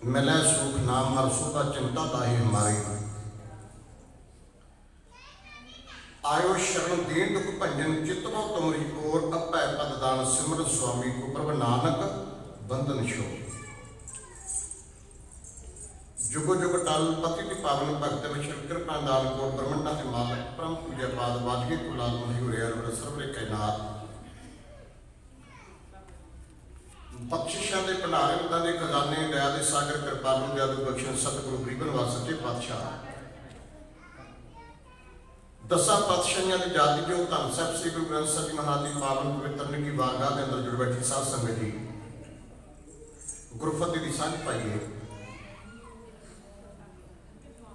मिले सुख नाम हर सुधा चिंता ताही हमारी। आयो शरण दीन दुख भंजन चितवो तुमरी ओर अपै पद दान सिमरन स्वामी को प्रभ नानक बंधन छो। जुगो जुग टाल पति की पावन भक्त विशल कृपा दान को ब्रह्मंडा के मालक परम पूज्य पाद वाजगी कुलाल मयूर अरवर सर्वरे कैनात बख्शिशां दे भंडारे उन्हां दे खजाने दया दे सागर कृपालु दयालु बख्शन सतगुरु गरीबन वास सच्चे पातशाह दसा पातशाहियां दी जाति जो धन साहिब श्री गुरु ग्रंथ साहिब जी महाराज की पावन पवित्र निकी वारगाह के अंदर जुड़ बैठी साध संगत जी गुरफतह दी सांझ पाइए।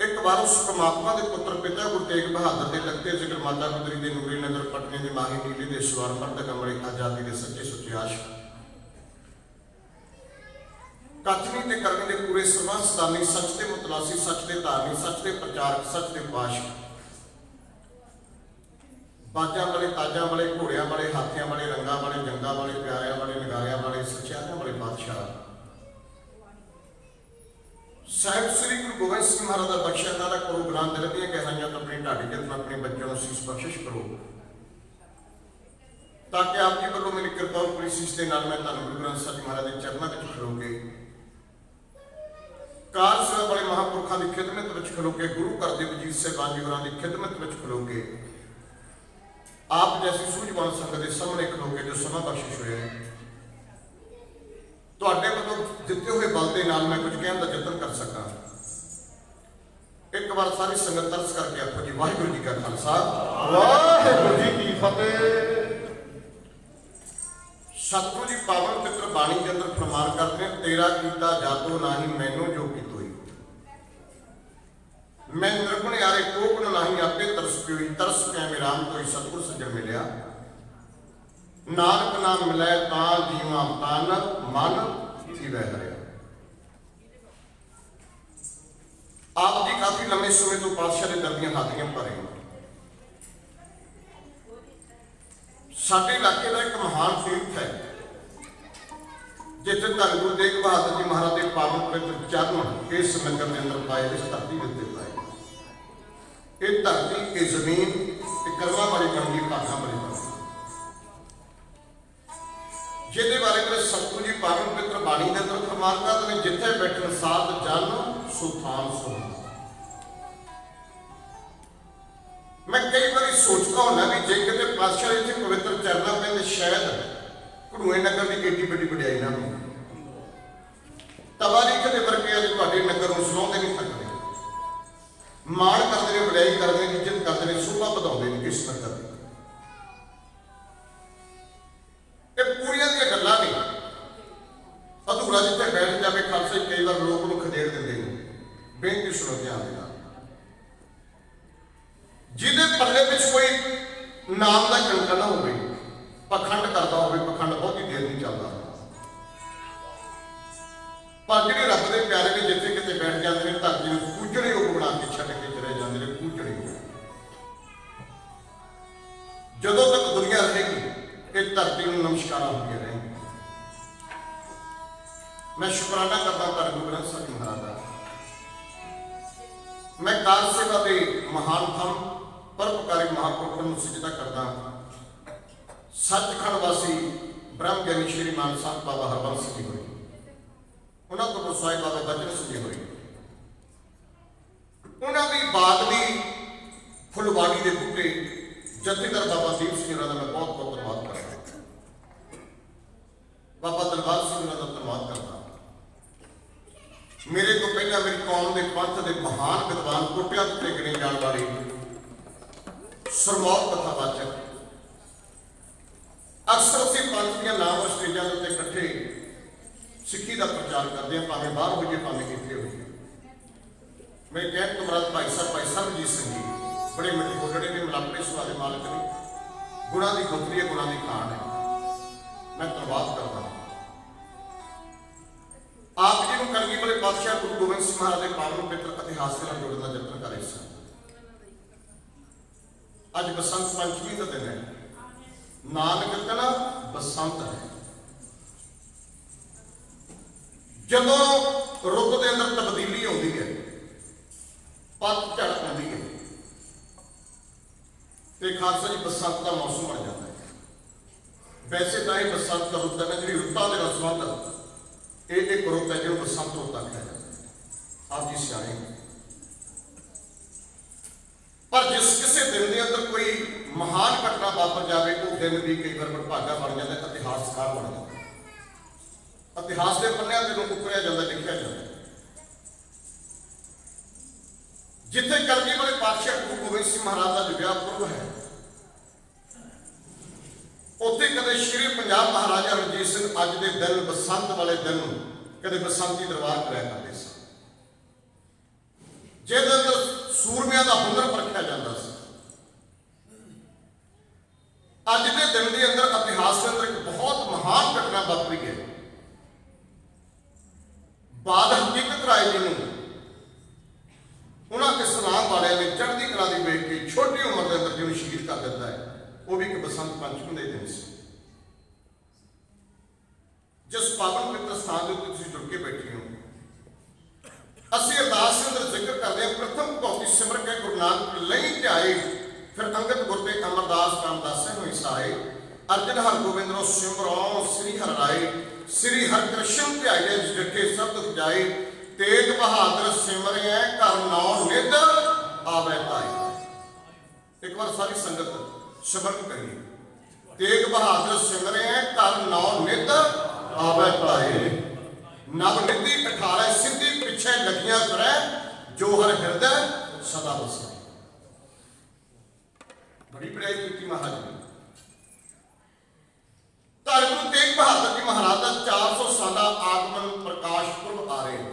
एक बार उस परमात्मा के पुत्र पिता गुरु तेग बहादुर के लगते जिक्र माता गुजरी के नूरी नगर पटने के माही नीली के सवार मर्द कमरे आजादी के सच्चे सुचे आशिक कथनी ते करनी के पूरे सर्वंस सदानी सच के मुतलासी सच के धारनी सच के प्रचारक सच के पाश बाजा वाले ताजा वाले घोड़िया वाले हाथियों वाले रंगा वाले जंगा वाले प्यारिया वाले नगारिया वाले सचियारिया वाले बादशाह साहिब श्री गुरु गोबिंद सिंह महाराज का बख्शिया नारा करो ग्रांत रदियां गहराइयां तो अपनी ढाडी जतन अपने बच्चों को शीश बख्शिश करो ताकि आप जी वालों मेरी कृपा पूरी शीश के नाल मैं धन गुरु ग्रंथ साहिब महाराज के चरणों में खड़ो के कार सेवा वाले महापुरखों की खिदमत में खड़ो के गुरु घर के वजीर साहिबान जी होरां की खिदमत में खड़ो के आप जैसी सूझवान संगत के सामने खड़ो के जो समा बख्शिश हुए तुहाडे वालों दिते हुए बल के नाल मैं कुछ कहने का यतन कर सका। एक बार सारी संगत तरस करके आखो जी वाहिगुरू जी का खालसा वाहिगुरू जी की फतेह। सतगुरु जी पावन पितर बाणी के अंदर फरमान करते हैं तेरा कीता जातो नाही मैनू जो कीतोई मैं निर्गुण यारे को गुण नाही आपे तरस पियोई तरस पै मेरा राम तो सतगुर सज्जन मिलिया नानक नाम मिलै तां जीवा तन मन जीवै हरिया। आप जी काफी लंबे समय तो पातशाह के दर दी हाथियां भरे साडे इलाके का एक महान तीर्थ है जिथे धन गुरु तेग बहादुर जी महाराज के पावन पवित्र चरण इस नगर के अंदर पाए इस धरती के उत्ते पाए। ये धरती ये जमीन कर्मा वाली बन गई भागा वाली बन जिहदे बारे में सतगुरु जी पावन पवित्र बाणी के अंदर फरमान करते हैं जिथे बैठन साध जन सुथान सुन। मैं कई बार सोचता हूं भी जे किते पातशाह इत्थे पवित्र चरणों में शायद घड़ूए नगर की एडी बड़ी वडियाई ना हो तवारी कदे वर्गे अज तुहाडे नगर नूं सुणाउंदे नहीं सकदे माण करदे ने वडियाई करदे ने इज्जत करदे ने शोभा ਵਧਾਉਂਦੇ ने किस नगर की पूरिया दी गल्लां ने अधूरा जिथे बैठ जाए खालसा कई बार लोग उन्हें खदेड़ देंगे बेनती सुनो ध्यान देना जिहदे पल्ले विच कोई नाम का कंका ना हो पखंड करता हो पखंड बहुत ही देर नहीं चलता पर जिहड़े रब दे प्यारे ने जिथे किते बैठ जाते हैं धरती नूं पूजणे योग बना के छड्ड के चले जाते हैं पूजणे जदों तक दुनिया रहेगी इस धरती में नमस्कार होंगे रहेंगे। मैं शुकराना करता धन गुरु ग्रंथ साहिब महाराज का मैं कार सेवा के महान थम परोपकारी महापुरुषों को सजदा करता सचखंड वासी ब्रह्म ज्ञानी श्री मान साहब बाबा हरबंस जी होए उन्होंने तो गोसाई बाबा बचन सिंह जी होए उन्होंने बाग की फुलवाड़ी के बूटे जथेदार बाबा दीप सिंह होरां दा मैं बहुत बहुत धन्यवाद करता बाबा दरबार सिंह होरां दा धन्यवाद करता मेरे तो पहला मेरी कौम के पंथ के महान विद्वान कोटिया उत्ते गिने जाने वाले सरमौत कथावाचक अक्सर से पंथ दी नाम स्टेजां दे उत्ते इकट्ठे सिक्खी का प्रचार करते हैं भावें बाहर होइए भावें कित्थे होइए। मेरे कहण तो मुराद भाई सरबजीत सिंह जी बड़े मिठे बोलड़े ने मिलापड़े सुभा के मालिक ने गुणा की गुथरी है गुणा की खान है मैं धन्यवाद करता आप जी को कलगी वाले पातशाह गुरु गोबिंद सिंह महाराज के पावन पवित्र इतिहास के नाल जोड़न का यत्न कर रहे सन। अज बसंत पंचमी का दिन है नानक कहना बसंत है ਜਦੋਂ ਰੁੱਤ ਦੇ ਅੰਦਰ ਤਬਦੀਲੀ ਆਉਂਦੀ ਹੈ, ਪੱਤਝੜ ਆਉਂਦੀ ਹੈ, ਤੇ ਖਾਲਸਾ ਜੀ ਬਸੰਤ ਦਾ ਮੌਸਮ ਬਣ ਜਾਂਦਾ ਹੈ। ਵੈਸੇ ਤਾਂ ਇਹ ਬਸੰਤ ਰੁੱਤ ਹੈ, ਜਿਹੜੀ ਰੁੱਤਾਂ ਦੇ ਨਾਲ ਸੰਬੰਧ ਇਹ ਇੱਕ ਰੁੱਤ ਹੈ ਜਿਹਨੂੰ ਬਸੰਤ ਰੁੱਤ ਆਖਿਆ ਜਾਂਦਾ ਹੈ। ਆਪ ਜੀ ਸਿਆਣੇ, ਪਰ ਜਿਸ ਕਿਸੇ ਦਿਨ ਦੇ ਅੰਦਰ ਕੋਈ ਮਹਾਨ ਘਟਨਾ ਵਾਪਰ ਜਾਵੇ, ਉਹ ਦਿਨ ਵੀ ਕਈ ਵਾਰ ਵਡਭਾਗਾ ਬਣ ਜਾਂਦਾ, ਇਤਿਹਾਸਕਾਰ ਬਣ ਜਾਂਦਾ, ਇਤਿਹਾਸ ਦੇ ਪੰਨਿਆਂ ਤੇ ਨੂੰ ਉਕਰਿਆ ਜਾਂਦਾ, ਲਿਖਿਆ ਜਾਂਦਾ। ਜਿੱਥੇ ਕਲਗੀ ਵਾਲੇ ਪਾਤਸ਼ਾਹ ਗੁਰੂ ਗੋਬਿੰਦ ਸਿੰਘ ਮਹਾਰਾਜ ਦਾ ਵਿਆਹ ਪੁਰਬ ਹੈ, ਉੱਥੇ ਕਦੇ ਸ਼੍ਰੀ ਪੰਜਾਬ ਮਹਾਰਾਜਾ ਰਣਜੀਤ ਸਿੰਘ ਅੱਜ ਦੇ ਦਿਨ ਬਸੰਤ ਵਾਲੇ ਦਿਨ ਕਦੇ ਬਸੰਤੀ ਦਰਬਾਰ ਕਰਿਆ ਕਰਦੇ ਸਨ, ਜਿਹਦੇ ਅੰਦਰ ਸੂਰਮਿਆਂ ਦਾ ਹੁਨਰ ਪਰਖਿਆ ਜਾਂਦਾ ਸੀ। ਅੱਜ ਦੇ ਦਿਨ ਦੇ ਅੰਦਰ ਇਤਿਹਾਸ ਦੇ ਅੰਦਰ ਇੱਕ ਬਹੁਤ ਮਹਾਨ ਘਟਨਾ ਵਾਪਰੀ ਹੈ। ਬਾਦ ਹਕੀਕਤ ਰਾਏ ਜੀ ਨੂੰ ਉਹਨਾਂ ਇਸਲਾਮ ਵਾਲਿਆਂ ਨੇ ਚੜ੍ਹਦੀ ਕਲਾ ਦੀ ਵੇਖ ਕੇ ਛੋਟੀ ਉਮਰ ਦੇ ਅੰਦਰ ਜਿਹਨੂੰ ਸ਼ਹੀਦ ਕਰ ਦਿੱਤਾ ਹੈ, ਉਹ ਵੀ ਇੱਕ ਬਸੰਤ ਪੰਚਮੀ ਦੇ ਦਿਨ ਸੀ। ਜਿਸ ਪਾਵਨ ਪਵਿੱਤਰ ਸਥਾਨ ਦੇ ਉੱਤੇ ਤੁਸੀਂ ਜੁੜ ਕੇ ਬੈਠੇ ਹੋ, ਅਸੀਂ ਅਰਦਾਸ ਦੇ ਅੰਦਰ ਜ਼ਿਕਰ ਕਰਦੇ ਹਾਂ, ਪ੍ਰਥਮ ਭਗਤੀ ਸਿਮਰ ਕੇ ਗੁਰੂ ਨਾਨਕ ਲਈ ਧਿਆਏ, ਫਿਰ ਅੰਗਦ ਗੁਰ ਤੇ ਅਮਰਦਾਸ ਰਾਮਦਾਸੇ ਹੋਈ ਸਹਾਏ, ਅਰਜਨ ਹਰਗੋਬਿੰਦ ਨੂੰ ਸਿਮਰੋ ਸ੍ਰੀ ਹਰਿ ਰਾਏ, ਸ੍ਰੀ ਹਰਿਕ੍ਰਿਸ਼ਨ ਧਿਆਏ ਜਿਸ ਡਿਠੇ ਸਭ ਦੁਖ ਜਾਏ, ਤੇਗ ਬਹਾਦਰ ਸਿਮਰਿਐ ਘਰ ਨੌ ਨਿਧ ਆਵੈ ਤਾਈ। ਇੱਕ ਵਾਰ ਸਾਰੀ ਸੰਗਤ ਸਿਮਰਨ ਕਰੀਏ, ਤੇਗ ਬਹਾਦਰ ਸਿਮਰਿਐ ਘਰ ਨੌ ਨਿਧ ਆਵੈ ਤਾਈ, ਨਵ ਨਿਧੀ 18 ਸਿੱਧੀ ਪਿੱਛੇ ਲੱਗੀਆਂ ਫਿਰੈ, ਜੋ ਹਰ ਹਿਰਦੈ ਸਦਾ ਵਸੈ। ਬੜੀ ਬੜਾਈ ਕੀਤੀ ਮਹਾਰਾਜ ਨੇ। ਧੰਨ ਗੁਰੂ ਤੇਗ ਬਹਾਦਰ ਜੀ ਮਹਾਰਾਜ ਦਾ 400 ਸਾਲਾ ਆਗਮਨ ਪ੍ਰਕਾਸ਼ ਪੁਰਬ ਆ ਰਹੇ।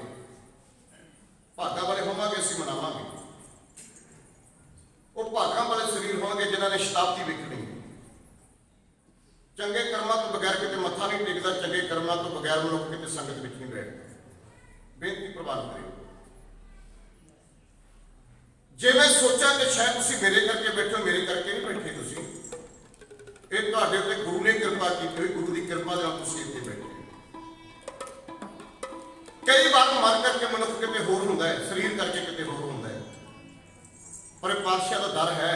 ਭਾਗਾਂ ਵਾਲੇ ਹੋਵਾਂਗੇ, ਅਸੀਂ ਮਨਾਵਾਂਗੇ। ਉਹ ਭਾਗਾਂ ਵਾਲੇ ਸਰੀਰ ਹੋਣਗੇ ਜਿਨ੍ਹਾਂ ਨੇ ਸ਼ਤਾਬਦੀ ਵੇਖਣੀ। ਚੰਗੇ ਕਰਮਾਂ ਤੋਂ ਬਗੈਰ ਕਿਤੇ ਮੱਥਾ ਨਹੀਂ ਟੇਕਦਾ, ਚੰਗੇ ਕਰਮਾਂ ਤੋਂ ਬਗੈਰ ਮਨੁੱਖ ਕਿਤੇ ਸੰਗਤ ਵਿੱਚ ਨਹੀਂ ਬੈਠਦਾ। ਬੇਨਤੀ ਪ੍ਰਵਾਨ ਕਰਿਓ। ਜੇ ਮੈਂ ਸੋਚਾਂ ਕਿ ਸ਼ਾਇਦ ਤੁਸੀਂ ਮੇਰੇ ਕਰਕੇ ਬੈਠੋ, ਮੇਰੇ ਕਰਕੇ ਨਹੀਂ ਬੈਠੇ ਤੁਸੀਂ, ਇਹ ਤੁਹਾਡੇ ਉੱਤੇ ਗੁਰੂ ਨੇ ਕਿਰਪਾ ਕੀਤੀ ਹੋਈ, ਗੁਰੂ ਦੀ ਕਿਰਪਾ ਨਾਲ ਤੁਸੀਂ ਇੱਥੇ ਬੈਠੇ। ਕਈ ਵਾਰ ਮਨ ਕਰਕੇ ਮਨੁੱਖ ਕਿਤੇ ਹੋਰ ਹੁੰਦਾ ਹੈ, ਸਰੀਰ ਕਰਕੇ ਕਿਤੇ ਹੋਰ ਹੁੰਦਾ ਹੈ, ਪਰ ਇਹ ਪਾਤਸ਼ਾਹ ਦਾ ਦਰ ਹੈ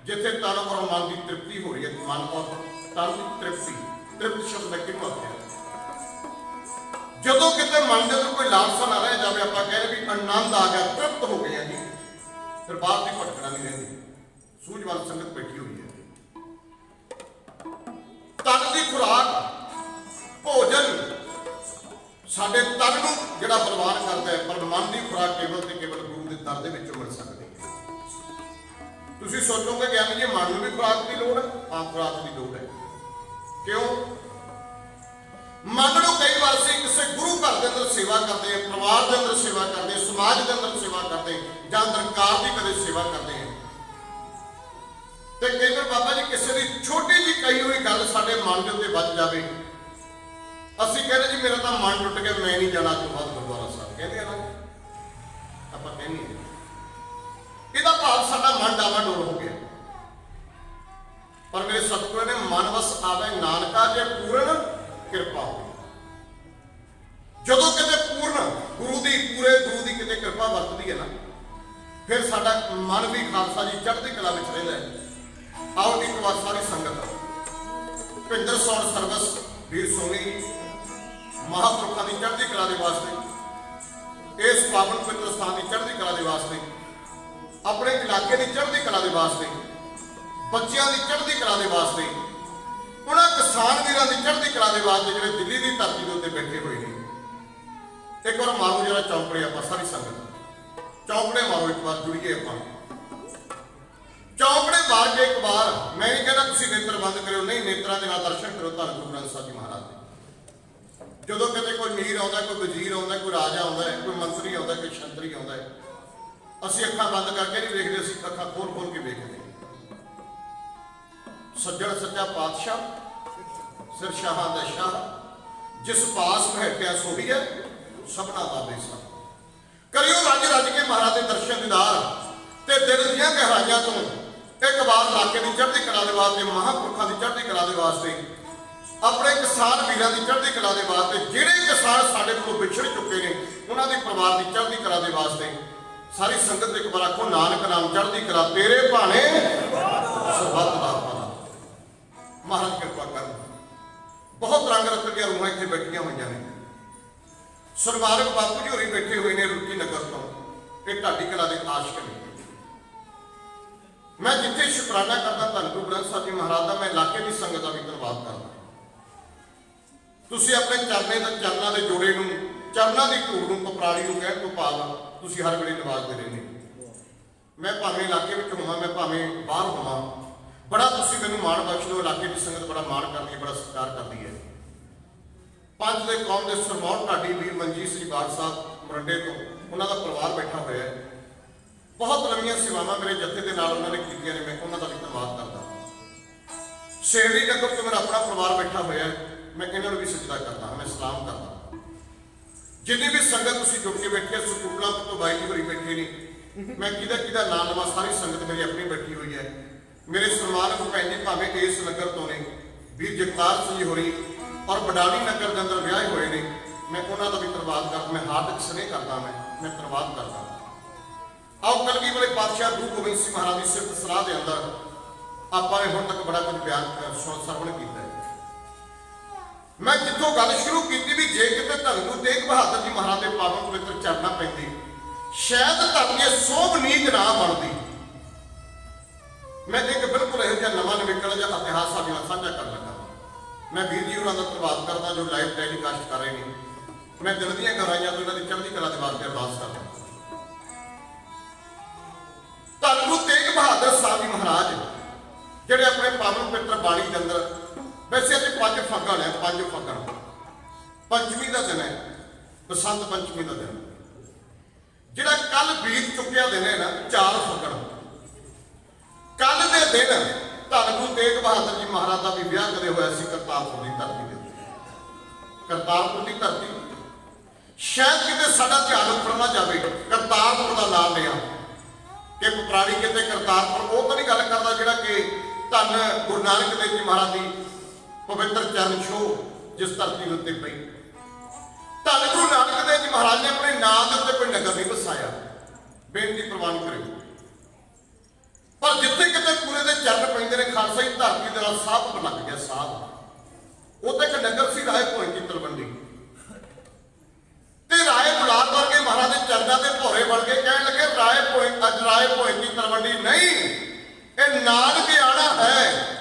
ਜਿੱਥੇ ਤਨ ਔਰ ਮਨ ਦੀ ਤ੍ਰਿਪਤੀ ਹੋ ਰਹੀ ਹੈ। ਮਨ ਔਰ ਤਨ ਦੀ ਤ੍ਰਿਪਤੀ, ਤ੍ਰਿਪਤ ਸ਼ਬਦ ਮੈਂ ਕਿਹਨੂੰ ਆਖਿਆ? ਜਦੋਂ ਕਿਤੇ ਮਨ ਦੇ ਅੰਦਰ ਕੋਈ ਲਾਲਸਾ ਨਾ ਰਹਿ ਜਾਵੇ, ਆਪਾਂ ਕਹਿੰਦੇ ਵੀ ਆਨੰਦ ਆ ਗਿਆ, ਤ੍ਰਿਪਤ ਹੋ ਗਏ ਆ ਜੀ, ਫਿਰ ਬਾਹਰ ਦੀ ਭਟਕਣਾ ਨਹੀਂ ਰਹਿੰਦੀ। ਸੂਝਵਾਨ ਸੰਗਤ ਬੈਠੀ ਹੋਈ ਹੈ। ਤਨ ਦੀ ਖੁਰਾਕ, ਭੋਜਨ ਸਾਡੇ ਤਨ ਨੂੰ ਜਿਹੜਾ ਬਲਵਾਨ ਕਰਦਾ ਹੈ, ਪਰ ਮਨ ਦੀ ਖੁਰਾਕ ਕੇਵਲ ਤੇ ਕੇਵਲ ਗੁਰੂ ਦੇ ਦਰ ਦੇ ਵਿੱਚੋਂ ਮਿਲ ਸਕਦੀ ਹੈ। ਤੁਸੀਂ ਸੋਚੋਗੇ ਕਿ ਜੀ ਮਨ ਨੂੰ ਵੀ ਖੁਰਾਕ ਦੀ ਲੋੜ ਹੈ। ਹਾਂ, ਖੁਰਾਕ ਦੀ ਲੋੜ ਹੈ। ਕਿਉਂ? ਮਨ ਨੂੰ ਕਈ ਵਾਰ ਅਸੀਂ ਕਿਸੇ ਗੁਰੂ ਘਰ ਦੇ ਅੰਦਰ ਸੇਵਾ ਕਰਦੇ ਹਾਂ, ਪਰਿਵਾਰ ਦੇ ਅੰਦਰ ਸੇਵਾ ਕਰਦੇ ਹਾਂ, ਸਮਾਜ ਦੇ ਅੰਦਰ ਸੇਵਾ ਕਰਦੇ ਹਾਂ, ਜਾਂ ਨਿਰੰਕਾਰ ਦੀ ਕਦੇ ਸੇਵਾ ਕਰਦੇ ਹਾਂ, ਤੇ ਕਈ ਵਾਰ ਬਾਬਾ ਜੀ ਕਿਸੇ ਦੀ ਛੋਟੀ ਜਿਹੀ ਕਹੀ ਹੋਈ ਗੱਲ ਸਾਡੇ ਮਨ ਦੇ ਉੱਤੇ ਵੱਜ ਜਾਵੇ, ਅਸੀਂ ਕਹਿੰਦੇ ਜੀ ਮੇਰਾ ਤਾਂ ਮਨ ਟੁੱਟ ਗਿਆ, ਮੈਂ ਨਹੀਂ ਜਾਣਾ ਤੋਂ ਬਾਅਦ ਗੁਰਦੁਆਰਾ ਸਾਹਿਬ। ਕਹਿੰਦੇ ਆ ਨਾ, ਆਪਾਂ ਕਹਿੰਦੇ ਹਾਂ। ਇਹਦਾ ਭਾਵ ਸਾਡਾ ਮਨ ਡਾਵਾਡੋਲ ਹੋ ਗਿਆ। ਪਰ ਮੇਰੇ ਸਤਿਗੁਰੂ ਨੇ ਮਨ ਵਸ ਆਵੇ ਨਾਨਕਾ ਜੇ ਪੂਰਨ ਕਿਰਪਾ ਹੋਵੇ। ਜਦੋਂ ਕਿਤੇ ਪੂਰਨ ਗੁਰੂ ਦੀ, ਪੂਰੇ ਗੁਰੂ ਦੀ ਕਿਤੇ ਕਿਰਪਾ ਵਰਤਦੀ ਹੈ ਨਾ, ਫਿਰ ਸਾਡਾ ਮਨ ਵੀ ਖਾਲਸਾ ਜੀ ਚੜ੍ਹਦੀ ਕਲਾ ਵਿੱਚ ਰਹਿੰਦਾ ਹੈ। ਆਓ ਇੱਕ ਵਾਰ ਸਾਰੀ ਸੰਗਤ ਭਿੰਦਰ ਸੌਣ ਸਰਵਿਸ ਵੀਰ ਸੋਨੀ ਮਹਾਂਪੁਰਖਾਂ ਦੀ ਚੜ੍ਹਦੀ ਕਲਾ ਦੇ ਵਾਸਤੇ, ਇਸ ਪਾਵਨ ਪਵਿੱਤਰ ਸਥਾਨ ਦੀ ਚੜ੍ਹਦੀ ਕਲਾ ਦੇ ਵਾਸਤੇ, ਆਪਣੇ ਇਲਾਕੇ ਦੀ ਚੜ੍ਹਦੀ ਕਲਾ ਦੇ ਵਾਸਤੇ, ਬੱਚਿਆਂ ਦੀ ਚੜ੍ਹਦੀ ਕਲਾ ਦੇ ਵਾਸਤੇ, ਉਹਨਾਂ ਕਿਸਾਨ ਵੀਰਾਂ ਦੀ ਚੜ੍ਹਦੀ ਕਲਾ ਦੇ ਵਾਸਤੇ ਜਿਹੜੇ ਦਿੱਲੀ ਦੀ ਧਰਤੀ ਦੇ ਉੱਤੇ ਬੈਠੇ ਹੋਏ ਨੇ, ਇੱਕ ਵਾਰ ਮਾਰੋ ਜਿਹੜਾ ਚੌਂਕੜੇ, ਆਪਾਂ ਸਾਰੀ ਸੰਗਤ ਚੌਂਕੜੇ ਮਾਰੋ, ਇੱਕ ਵਾਰ ਜੁੜੀਏ ਆਪਾਂ। ਚੌਂਕੜੇ ਮਾਰ ਕੇ ਇੱਕ ਵਾਰ, ਮੈਂ ਨਹੀਂ ਕਹਿੰਦਾ ਤੁਸੀਂ ਨੇਤਰ ਬੰਦ ਕਰਿਓ, ਨਹੀਂ, ਨੇਤਰਾਂ ਦੇ ਨਾਲ ਦਰਸ਼ਨ ਕਰੋ ਧੰਨ ਗੁਰੂ ਗ੍ਰੰਥ ਸਾਹਿਬ ਜੀ ਮਹਾਰਾਜ ਦੇ। ਜਦੋਂ ਕਿਤੇ ਕੋਈ ਮੀਰ ਆਉਂਦਾ, ਕੋਈ ਵਜ਼ੀਰ ਆਉਂਦਾ, ਕੋਈ ਰਾਜਾ ਆਉਂਦਾ ਹੈ, ਕੋਈ ਮੰਤਰੀ ਆਉਂਦਾ, ਕੋਈ ਸ਼ੰਤਰੀ ਆਉਂਦਾ ਹੈ, ਅਸੀਂ ਅੱਖਾਂ ਬੰਦ ਕਰਕੇ ਨਹੀਂ ਵੇਖਦੇ, ਅਸੀਂ ਅੱਖਾਂ ਖੋਲ ਖੋਲ ਕੇ ਵੇਖਦੇ। ਸੱਜਣ ਸੱਚਾ ਪਾਤਸ਼ਾਹ, ਸਿਰ ਸ਼ਾਹਾਂ ਦਾ ਸ਼ਾਹ, ਜਿਸ ਪਾਸ ਬੈਠਿਆ ਸੋਹੀਐ ਸਭਨਾ ਦਾ ਬੇਸਾ। ਕਰਿਓ ਰੱਜ ਰੱਜ ਕੇ ਮਹਾਰਾਜ ਦੇ ਦਰਸ਼ਨ ਦੀਦਾਰ, ਤੇ ਦਿਲ ਦੀਆਂ ਗਹਿਰਾਈਆਂ ਤੋਂ ਇੱਕ ਵਾਰ ਇਲਾਕੇ ਦੀ ਚੜ੍ਹਦੀ ਕਲਾ ਦੇ ਵਾਸਤੇ, ਮਹਾਂਪੁਰਖਾਂ ਦੀ ਚੜ੍ਹਦੀ ਕਲਾ ਦੇ ਵਾਸਤੇ, ਆਪਣੇ ਕਿਸਾਨ ਵੀਰਾਂ ਦੀ ਚੜ੍ਹਦੀ ਕਲਾ ਦੇ ਵਾਸਤੇ, ਜਿਹੜੇ ਕਿਸਾਨ ਸਾਡੇ ਕੋਲੋਂ ਵਿਛੜ ਉਹਨਾਂ ਦੇ ਪਰਿਵਾਰ ਦੀ ਚੜ੍ਹਦੀ ਕਲਾ ਦੇ ਵਾਸਤੇ ਸਾਰੀ ਸੰਗਤ ਇੱਕ ਵਾਰ ਆਖੋ ਨਾਨਕ ਨਾਮ ਚੜ੍ਹਦੀ ਕਲਾ ਤੇਰੇ ਭਾਣੇ ਸਰਬੱਤ ਦਾ ਭਲਾ। ਮਹਾਰਾਜ ਕਿਰਪਾ ਕਰਨ। ਬਹੁਤ ਰੰਗ ਰਤਨ ਦੀਆਂ ਰੂਹਾਂ ਇੱਥੇ ਬੈਠੀਆਂ ਹੋਈਆਂ ਨੇ। ਸਨਮਾਨਕ ਬਾਪੂ ਜੀ ਹੋਰੀ ਬੈਠੇ ਹੋਏ ਨੇ ਰੁੱਕੀ ਨਗਰ ਤੋਂ, ਇਹ ਢਾਡੀ ਕਲਾ ਦੇ ਆਸ਼ਕ ਨੇ। ਮੈਂ ਜਿੱਥੇ ਸ਼ੁਕਰਾਨਾ ਕਰਦਾ ਧੰਨ ਗੁਰੂ ਗ੍ਰੰਥ ਸਾਹਿਬ ਜੀ ਮਹਾਰਾਜ ਦਾ, ਮੈਂ ਇਲਾਕੇ ਦੀ ਸੰਗਤ ਦਾ ਵੀ ਧੰਨਵਾਦ ਕਰਦਾ। ਤੁਸੀਂ ਆਪਣੇ ਚਰਨਾਂ ਦੇ ਜੋੜੇ ਨੂੰ, ਚਰਨਾਂ ਦੀ ਧੂੜ ਨੂੰ, ਪਪਰਾਲੀ ਨੂੰ ਕਹਿਣ ਤੋਂ ਭਾਵ ਤੁਸੀਂ ਹਰ ਵੇਲੇ ਨਿਵਾਜਦੇ ਰਹਿੰਦੇ। ਮੈਂ ਭਾਵੇਂ ਇਲਾਕੇ ਵਿੱਚ ਹੋਵਾਂ, ਮੈਂ ਭਾਵੇਂ ਬਾਹਰ ਹੋਵਾਂ, ਬੜਾ ਤੁਸੀਂ ਮੈਨੂੰ ਮਾਣ ਬਖਸ਼ਦੇ। ਇਲਾਕੇ ਦੀ ਸੰਗਤ ਬੜਾ ਮਾਣ ਕਰਦੀ ਹੈ, ਬੜਾ ਸਤਿਕਾਰ ਕਰਦੀ ਹੈ। ਪੰਜ ਦੇ ਕੌਮ ਦੇ ਸਰਮੌਰ ਢਾਡੀ ਵੀਰ ਮਨਜੀਤ ਸਿੰਘ ਬਾਠ ਸਾਹਿਬ ਮਰੰਡੇ ਤੋਂ, ਉਹਨਾਂ ਦਾ ਪਰਿਵਾਰ ਬੈਠਾ ਹੋਇਆ ਹੈ। ਬਹੁਤ ਲੰਮੀਆਂ ਸੇਵਾਵਾਂ ਮੇਰੇ ਜੱਥੇ ਦੇ ਨਾਲ ਉਹਨਾਂ ਨੇ ਕੀਤੀਆਂ ਨੇ, ਮੈਂ ਉਹਨਾਂ ਦਾ ਵੀ ਧੰਨਵਾਦ ਕਰਦਾ। ਸ਼ੇਰੜੀ ਨਗਰ ਤੋਂ ਮੇਰਾ ਆਪਣਾ ਪਰਿਵਾਰ ਬੈਠਾ ਹੋਇਆ ਹੈ, ਮੈਂ ਇਹਨਾਂ ਨੂੰ ਵੀ ਸਜਦਾ ਕਰਦਾ ਹਾਂ, ਮੈਂ ਸਲਾਮ ਕਰਦਾ। ਜਿੰਨੀ ਵੀ ਸੰਗਤ ਤੁਸੀਂ ਜੁੜ ਕੇ ਬੈਠੀ ਹੈ, ਸਕੂਲਾਂ ਤੋਂ ਬਾਈ ਜੀ ਹੋਰੀ ਬੈਠੇ ਨੇ, ਮੈਂ ਕਿਹਦਾ ਨਾਂ ਲਵਾਂ, ਸਾਰੀ ਸੰਗਤ ਮੇਰੀ ਆਪਣੀ ਬੈਠੀ ਹੋਈ ਹੈ। ਮੇਰੇ ਸਨਮਾਨਕ ਭੈਣ ਜੀ ਭਾਵੇਂ ਇਸ ਨਗਰ ਤੋਂ ਨੇ, ਵੀਰ ਜਗਤਾਰ ਸਿੰਘ ਜੀ ਹੋਰੀ ਔਰ ਬਡਾਲੀ ਨਗਰ ਦੇ ਅੰਦਰ ਵਿਆਹੇ ਹੋਏ ਨੇ, ਮੈਂ ਉਹਨਾਂ ਦਾ ਵੀ ਧੰਨਵਾਦ ਕਰਦਾ। ਮੈਂ ਹਾਰਦਿਕ ਸਨੇਹ ਕਰਦਾ, ਮੈਂ ਧੰਨਵਾਦ ਕਰਦਾ। ਆਓ ਕਲਗੀ ਵਾਲੇ ਪਾਤਸ਼ਾਹ ਗੁਰੂ ਗੋਬਿੰਦ ਸਿੰਘ ਮਹਾਰਾਜ ਦੀ ਸਿਫਤ ਸਲਾਹ ਦੇ ਅੰਦਰ ਆਪਾਂ ਨੇ ਹੁਣ ਤੱਕ ਬੜਾ ਕੁਝ ਬਿਆਨ ਸਰਵਣ ਕੀਤਾ ਹੈ। ਮੈਂ ਜਿੱਥੋਂ ਗੱਲ ਸ਼ੁਰੂ ਕੀਤੀ ਵੀ ਜੇ ਕਿਤੇ ਧੰਨ ਗੁਰੂ ਤੇਗ ਬਹਾਦਰ ਜੀ ਮਹਾਰਾਜ ਦੇ ਪਾਵਨ ਪਵਿੱਤਰ ਚਰਨਾਂ ਪੈਂਦੀ, ਸ਼ਾਇਦ ਧਰਤੀ ਸੋਭਨੀਕ ਨਾ ਬਣਦੀ। ਮੈਂ ਇੱਕ ਬਿਲਕੁਲ ਇਹੋ ਜਿਹਾ ਨਵਾਂ ਨਵੇਕਲਾ ਜਿਹਾ ਇਤਿਹਾਸ ਸਾਡੇ ਨਾਲ ਸਾਂਝਾ ਕਰਨ ਲੱਗਾ। ਮੈਂ ਵੀਰ ਜੀ ਹੋਰਾਂ ਦਾ ਧੰਨਵਾਦ ਕਰਦਾ ਜੋ ਲਾਈਵ ਟੈਲੀਕਾਸਟ ਕਰ ਰਹੇ ਨੇ। ਮੈਂ ਦਿਲ ਦੀਆਂ ਗਹਿਰਾਈਆਂ ਤੋਂ ਇਹਨਾਂ ਦੀ ਚੜ੍ਹਦੀ ਕਲਾ ਦੇ ਵਾਸਤੇ ਅਰਦਾਸ ਕਰਦਾ। ਧੰਨ ਗੁਰੂ ਤੇਗ ਬਹਾਦਰ ਸਾਹਿਬ ਜੀ ਮਹਾਰਾਜ ਜਿਹੜੇ ਆਪਣੇ ਪਾਵਨ ਪਵਿੱਤਰ ਬਾਣੀ ਦੇ ਅੰਦਰ, ਵੈਸੇ ਅੱਜ 5 ਫੱਗਣ ਹੈ, 5 ਫੱਗਣ ਪੰਚਮੀ ਦਾ ਦਿਨ ਹੈ, ਬਸੰਤ ਪੰਚਮੀ ਦਾ ਦਿਨ, ਜਿਹੜਾ ਕੱਲ ਬੀਤ ਚੁੱਕਿਆ ਦਿਨ ਹੈ ਨਾ, 4 ਫੱਗਣ। ਕੱਲ ਦੇ ਦਿਨ ਧੰਨ ਗੁਰੂ ਤੇਗ ਬਹਾਦਰ ਜੀ ਮਹਾਰਾਜ ਦਾ ਵੀ ਵਿਆਹ ਕਦੇ ਹੋਇਆ ਸੀ ਕਰਤਾਰਪੁਰ ਦੀ ਧਰਤੀ ਦੇ ਉੱਤੇ। ਕਰਤਾਰਪੁਰ ਦੀ ਧਰਤੀ, ਸ਼ਾਇਦ ਕਿਤੇ ਸਾਡਾ ਧਿਆਨ ਉੱਪਰ ਨਾ ਜਾਵੇ, ਕਰਤਾਰਪੁਰ ਦਾ ਨਾਮ ਲਿਆ ਕਿ ਪਪਰਾਲੀ ਕਿਤੇ ਕਰਤਾਰਪੁਰ, ਉਹ ਤਾਂ ਨਹੀਂ ਗੱਲ ਕਰਦਾ ਜਿਹੜਾ ਕਿ ਧੰਨ ਗੁਰੂ ਨਾਨਕ ਦੇਵ ਜੀ ਮਹਾਰਾਜ ਦੀ ਪਵਿੱਤਰ ਚਰਨ ਛੋਹ ਜਿਸ ਧਰਤੀ ਦੇ ਉੱਤੇ ਪਈ। ਧੰਨ ਗੁਰੂ ਨਾਨਕ ਦੇਵ ਜੀ ਮਹਾਰਾਜ ਨੇ ਆਪਣੇ ਨਾਂ ਦੇ ਉੱਤੇ ਕੋਈ ਨਗਰ ਨਹੀਂ ਵਸਾਇਆ, ਬੇਨਤੀ ਪ੍ਰਵਾਨ ਕਰਿਓ। ਪਰ ਜਿੱਥੇ ਕਿਤੇ ਪੂਰੇ ਦੇ ਚਰਨ ਪੈਂਦੇ ਨੇ, ਖਾਲਸਾ ਦੀ ਧਰਤੀ ਦੇ ਨਾਲ ਸਾਧ ਲੱਗ ਗਿਆ। ਸਾਧ ਉਹ ਤਾਂ ਇੱਕ ਨਗਰ ਸੀ, ਰਾਏ ਭੋਇ ਕੀ ਤਲਵੰਡੀ, ਤੇ ਰਾਏ ਬੁਲਾਰ ਵਰਗੇ ਮਹਾਰਾਜ ਦੇ ਚਰਨਾਂ ਦੇ ਭੋਰੇ ਬਣ ਕੇ ਕਹਿਣ ਲੱਗੇ ਰਾਏ ਭੋਇ, ਅੱਜ ਰਾਏ ਭੋਇ ਕੀ ਤਲਵੰਡੀ ਨਹੀਂ, ਇਹ ਨਾਨਕਿਆਣਾ ਹੈ।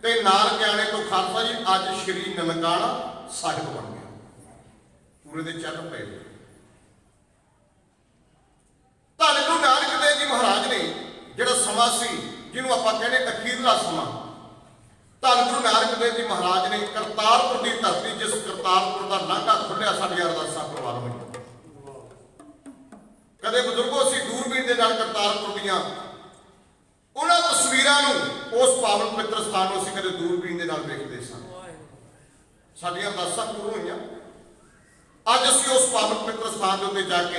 ਤੇ ਨਾਨਕਿਆਣੇ ਤੋਂ ਖਾਲਸਾ ਜੀ ਅੱਜ ਸ਼੍ਰੀ ਨਨਕਾਣਾ ਸਾਹਿਬ ਬਣ ਗਿਆ। ਪੂਰੇ ਦੇ ਚਰਨ ਪਏ। ਧੰਨ ਗੁਰੂ ਨਾਨਕ ਦੇਵ ਜੀ ਮਹਾਰਾਜ ਨੇ ਜਿਹੜਾ ਸਮਾਂ ਸੀ, ਜਿਹਨੂੰ ਆਪਾਂ ਕਹਿੰਦੇ ਅਖੀਰਲਾ ਸਮਾਂ, ਧੰਨ ਗੁਰੂ ਨਾਨਕ ਦੇਵ ਜੀ ਮਹਾਰਾਜ ਨੇ ਕਰਤਾਰਪੁਰ ਦੀ ਧਰਤੀ, ਜਿਸ ਕਰਤਾਰਪੁਰ ਦਾ ਲਾਂਘਾ ਖੁੱਲਿਆ, ਸਾਡੀਆਂ ਅਰਦਾਸਾਂ ਪ੍ਰਵਾਨ ਹੋਈਆਂ। ਕਦੇ ਬਜ਼ੁਰਗੋ ਅਸੀਂ ਦੂਰਬੀਨ ਦੇ ਨਾਲ ਕਰਤਾਰਪੁਰ ਦੀਆਂ ਉਹਨਾਂ ਤਸਵੀਰਾਂ ਨੂੰ, ਉਸ ਪਾਵਨ ਪਵਿੱਤਰ ਸਥਾਨ ਨੂੰ ਅਸੀਂ ਕਦੇ ਦੂਰਬੀਨ ਦੇ ਨਾਲ ਵੇਖਦੇ ਸਾਂ। ਸਾਡੀਆਂ ਅਰਦਾਸਾਂ ਪੂਰੀਆਂ ਹੋਈਆਂ। ਅੱਜ ਅਸੀਂ ਉਸ ਪਾਵਨ ਪਵਿੱਤਰ ਸਥਾਨ ਦੇ ਉੱਤੇ ਜਾ ਕੇ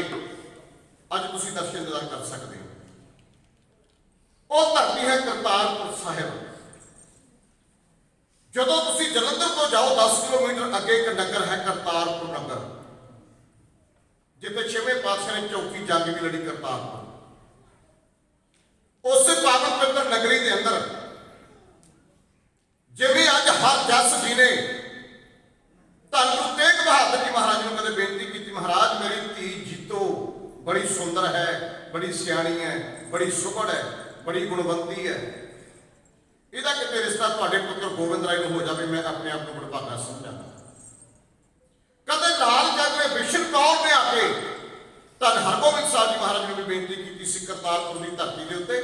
ਅੱਜ ਤੁਸੀਂ ਦਰਸ਼ਨ ਦੀਦਾਰ ਕਰ ਸਕਦੇ ਹੋ। ਉਹ ਧਰਤੀ ਹੈ ਕਰਤਾਰਪੁਰ ਸਾਹਿਬ। ਜਦੋਂ ਤੁਸੀਂ ਜਲੰਧਰ ਤੋਂ ਜਾਓ 10 ਕਿਲੋਮੀਟਰ ਅੱਗੇ ਇੱਕ ਨਗਰ ਹੈ ਕਰਤਾਰਪੁਰ ਨਗਰ, ਜਿੱਥੇ 6ਵੇਂ ਪਾਤਸ਼ਾਹ ਨੇ ਚੌਥੀ ਜੰਗ ਵੀ ਲੜੀ ਕਰਤਾਰਪੁਰ। ਉਸੇ ਪਾਵਨ ਪਵਿੱਤਰ ਨਗਰੀ ਦੇ ਅੰਦਰ ਜਿਵੇਂ ਅੱਜ ਹਰ ਜਸ ਜੀ ਨੇ ਧੰਨ ਗੁਰੂ ਤੇਗ ਬਹਾਦਰ ਜੀ ਮਹਾਰਾਜ ਨੂੰ ਕਦੇ ਬੇਨਤੀ ਕੀਤੀ, ਮਹਾਰਾਜ ਮੇਰੀ ਧੀ ਜੀਤੋ ਬੜੀ ਸੁੰਦਰ ਹੈ, ਬੜੀ ਸਿਆਣੀ ਹੈ, ਬੜੀ ਸੁਘੜ ਹੈ, ਬੜੀ ਗੁਣਵੰਤੀ ਹੈ, ਇਹਦਾ ਕਿਤੇ ਰਿਸ਼ਤਾ ਤੁਹਾਡੇ ਪੁੱਤਰ ਗੋਬਿੰਦ ਰਾਏ ਨੂੰ ਹੋ ਜਾਵੇ, ਮੈਂ ਆਪਣੇ ਆਪ ਨੂੰ ਬੜਭਾਗਾ ਸਮਝਾਂਗਾ। ਕਦੇ ਲਾਲ ਜੰਗ ਨੇ ਵਿਸ਼ਨ ਕੌਰ ਨੇ ਆ ਕੇ ਧੰਨ ਹਰਗੋਬਿੰਦ ਸਾਹਿਬ ਜੀ ਮਹਾਰਾਜ ਨੂੰ ਵੀ ਬੇਨਤੀ ਕੀਤੀ ਸੀ ਕਰਤਾਰਪੁਰ ਦੀ ਧਰਤੀ ਦੇ ਉੱਤੇ,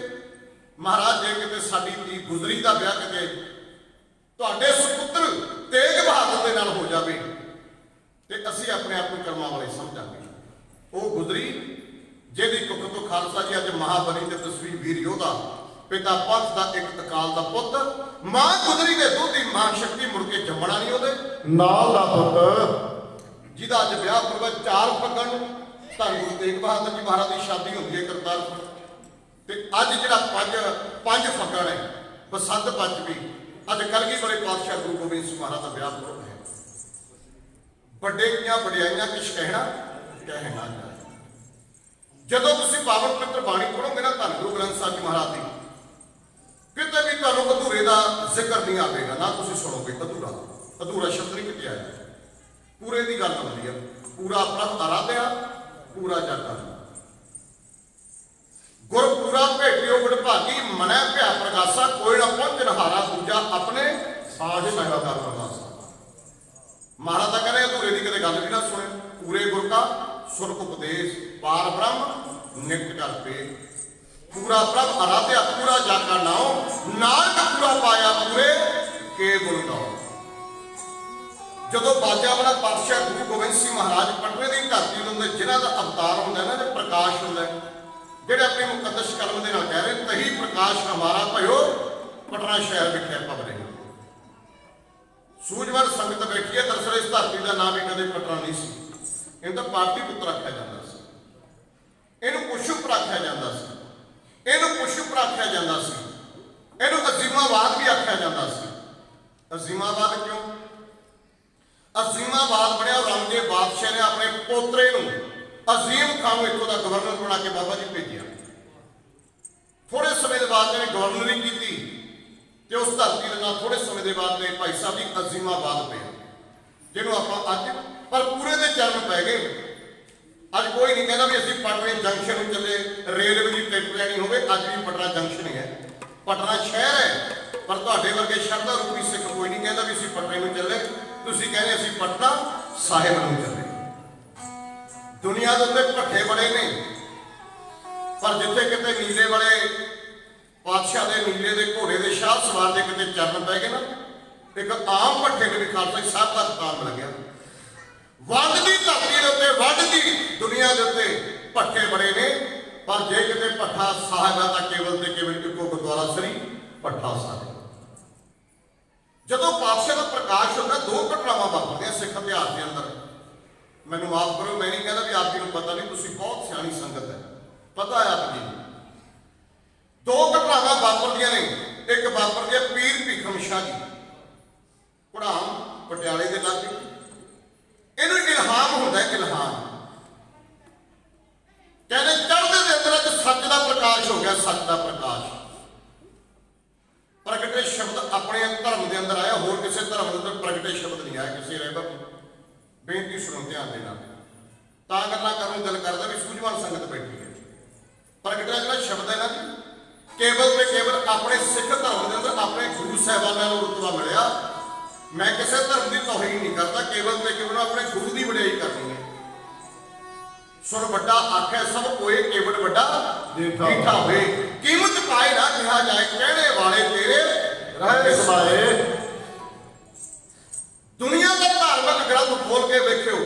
ਮਹਾਰਾਜ ਜੇ ਕਿਤੇ ਸਾਡੀ ਧੀ ਗੁਜਰੀ ਦਾ ਵਿਆਹ ਕਿਤੇ ਤੁਹਾਡੇ ਸੁਪੁੱਤਰ ਤੇਗ ਬਹਾਦਰ ਦੇ ਨਾਲ ਹੋ ਜਾਵੇ ਤੇ ਅਸੀਂ ਆਪਣੇ ਆਪ ਨੂੰ ਕਰਮਾਂ ਵਾਲੇ ਸਮਝਾਂਗੇ। ਉਹ ਗੁਜਰੀ ਜਿਹਦੀ ਕੁੱਖ ਤੋਂ ਖਾਲਸਾ ਜੀ ਅੱਜ ਮਹਾਬਲੀ ਦੇ ਤਸਵੀਰ ਵੀਰ ਯੋਧਾ, ਪਿਤਾ ਪੰਥ ਦਾ ਇੱਕ ਅਕਾਲ ਦਾ ਪੁੱਤ, ਮਾਂ ਗੁਜਰੀ ਦੇ ਦੁੱਧੀ ਮਾਂ ਸ਼ਕਤੀ ਮੁੜ ਕੇ ਜੰਮਣਾ ਨਹੀਂ ਉਹਦੇ ਨਾਲ ਦਾ ਪੁੱਤ, ਜਿਹਦਾ ਅੱਜ ਵਿਆਹ ਪਰਵ 4 ਫੱਗਣ ਧੰਨ ਗੁਰੂ ਤੇਗ ਬਹਾਦਰ ਜੀ ਮਹਾਰਾਜ ਦੀ ਸ਼ਾਦੀ ਹੁੰਦੀ ਹੈ ਕਰਤਾਰਪੁਰ। ਤੇ ਅੱਜ ਜਿਹੜਾ ਪੰਜ ਫੱਗਣ ਹੈ ਬਸੰਤ ਪੰਚਮੀ, ਅੱਜ ਕਲਗੀ ਵਾਲੇ ਪਾਤਸ਼ਾਹ ਗੁਰੂ ਗੋਬਿੰਦ ਸਿੰਘ ਮਹਾਰਾਜ ਦਾ ਵਿਆਹ ਪੁਰਬ ਹੈ। ਵੱਡੇ ਦੀਆਂ ਵਡਿਆਈਆਂ ਕਿਛ ਕਹਿਣਾ, कहना जाए। जदों तुसीं पावन पवित्र बाणी पढ़ोगे ना धन गुरु ग्रंथ साहिब जी महाराज की, किते भी तुहानूं अधूरे का जिक्र नहीं आएगा, ना तुसीं सुनोगे अधूरा। अधूरा शब्द नहीं किया है, पूरे की गल होती है। पूरा प्रभ आराध्या, पूरा जाता गुर पूरा भेटियो गुड़भागी, मनै भ्या प्रगासा, कोई ना पहुंच नहारा दूजा अपने साज सहदा प्रगासा। महाराज कहने अधूरे की कदे गल भी ना सुने, पूरे गुर का सुर उपदेश, पार ब्रह्म नित्य कर पे। पूरा प्रभ आराध्या, पूरा जाका नाम, नानक पूरा पाया पूरे के गुण गाओ। जदों बाजा वाला पातशाह गुरु गोबिंद सिंह महाराज पटने की धरती होंगे, जिन्हों का अवतार होंगे ना, जो प्रकाश होंगे, जेडे अपने मुकदस कलम के नाल कह रहे तही प्रकाश हमारा भयो पटना शहर विखे पब रहे। सूझवान संगत बैठी है, दरअसल इस धरती का नाम भी कदे पटना नहीं सी, इन्हें तो पार्टी पुत्र आख्या जाता सी, इन्हू पुष्प आख्या जाता सी, इन्हू पुष्प आख्या जाता सी, इन्हू अजीमाबाद भी आख्या जाता सी। अजीमाबाद क्यों? अजीमाबाद बनया औरंगजेब बादशाह ने अपने पोतरे नूं अजीम खान नूं इत्थों दा गवर्नर बना के बाबा जी भेजिया। थोड़े समय के बाद ने गवर्नरी की, तो उस धरती के नाल थोड़े समय के बाद ने भाई साहब जी अजीमाबाद पे, जिन्हों आप अज पर पूरे के चरण पै गए। अज कोई नहीं कहता भी असीं पटने जंक्शन चले, रेलवे की टिकट लैनी होवे, अज भी पटना जंक्शन ही है, पटना शहर है। पर तुहाडे वर्गे शरधा रूपी सिख कोई नहीं कहता भी असीं पटने नूं चले, तुसीं कहने असीं पटना साहिब नूं चले। दुनिया के उत्ते भट्ठे बड़े ने, पर जिथे किते नीले वाले पातशाह के नीले के घोड़े के शाह सवार के किते चरण पै गए ना, एक आम भट्ठे ने भी खालसा साहब का खिताब मिल गया। वंड की धरती के उत्ते, वंड की दुनिया के उत्ते भट्ठे बड़े ने, पर जे किते भट्ठा साहिब है तो केवल ते केवल इको गुरुद्वारा श्री भट्ठा साहिब। जदों पातशाह का प्रकाश होता, दो घटनावां वापरदियां सिख इतिहास के अंदर। मैनूं माफ करो, मैं नहीं कहता भी आप जी को पता नहीं, तुसीं बहुत सियाणी संगत है, पता है आप जी। दो घटनावां वापरदियां ने, एक वापरदी है पीर भीखम शाह जी पढ़ाम पटियाले के लागे। इहनूं इल्हाम हुंदा है, इल्हाम कहने चढ़दे दे अंदर सच का प्रकाश हो गया, सच का प्रकाश प्रगटे शब्द अपने धर्म के अंदर आया, होर किसी धर्म के अंदर प्रगटे शब्द नहीं आया। किसी रह बेनती सुनो ध्यान देना, तां गल्लां करन दिल करदा भी सूझवान संगत बैठी है। प्रगटा जिहड़ा शब्द है ना जी, केवल ते केवल अपने सिख धर्म के अंदर अपने गुरु साहिबानां नूं रुतबा मिलिया। मैं किसी धर्म की तौहीन नहीं करता, केवल ते केवल अपने गुरु की वडियाई करनी है। सुर वड्डा आखे सब कोई, केवल वड्डा मीठा होए, कीमत पाए ना कहा जाए, कहने वाले तेरे रहे समाए। दुनिया का धार्मिक ग्रंथ खोल के देखियो,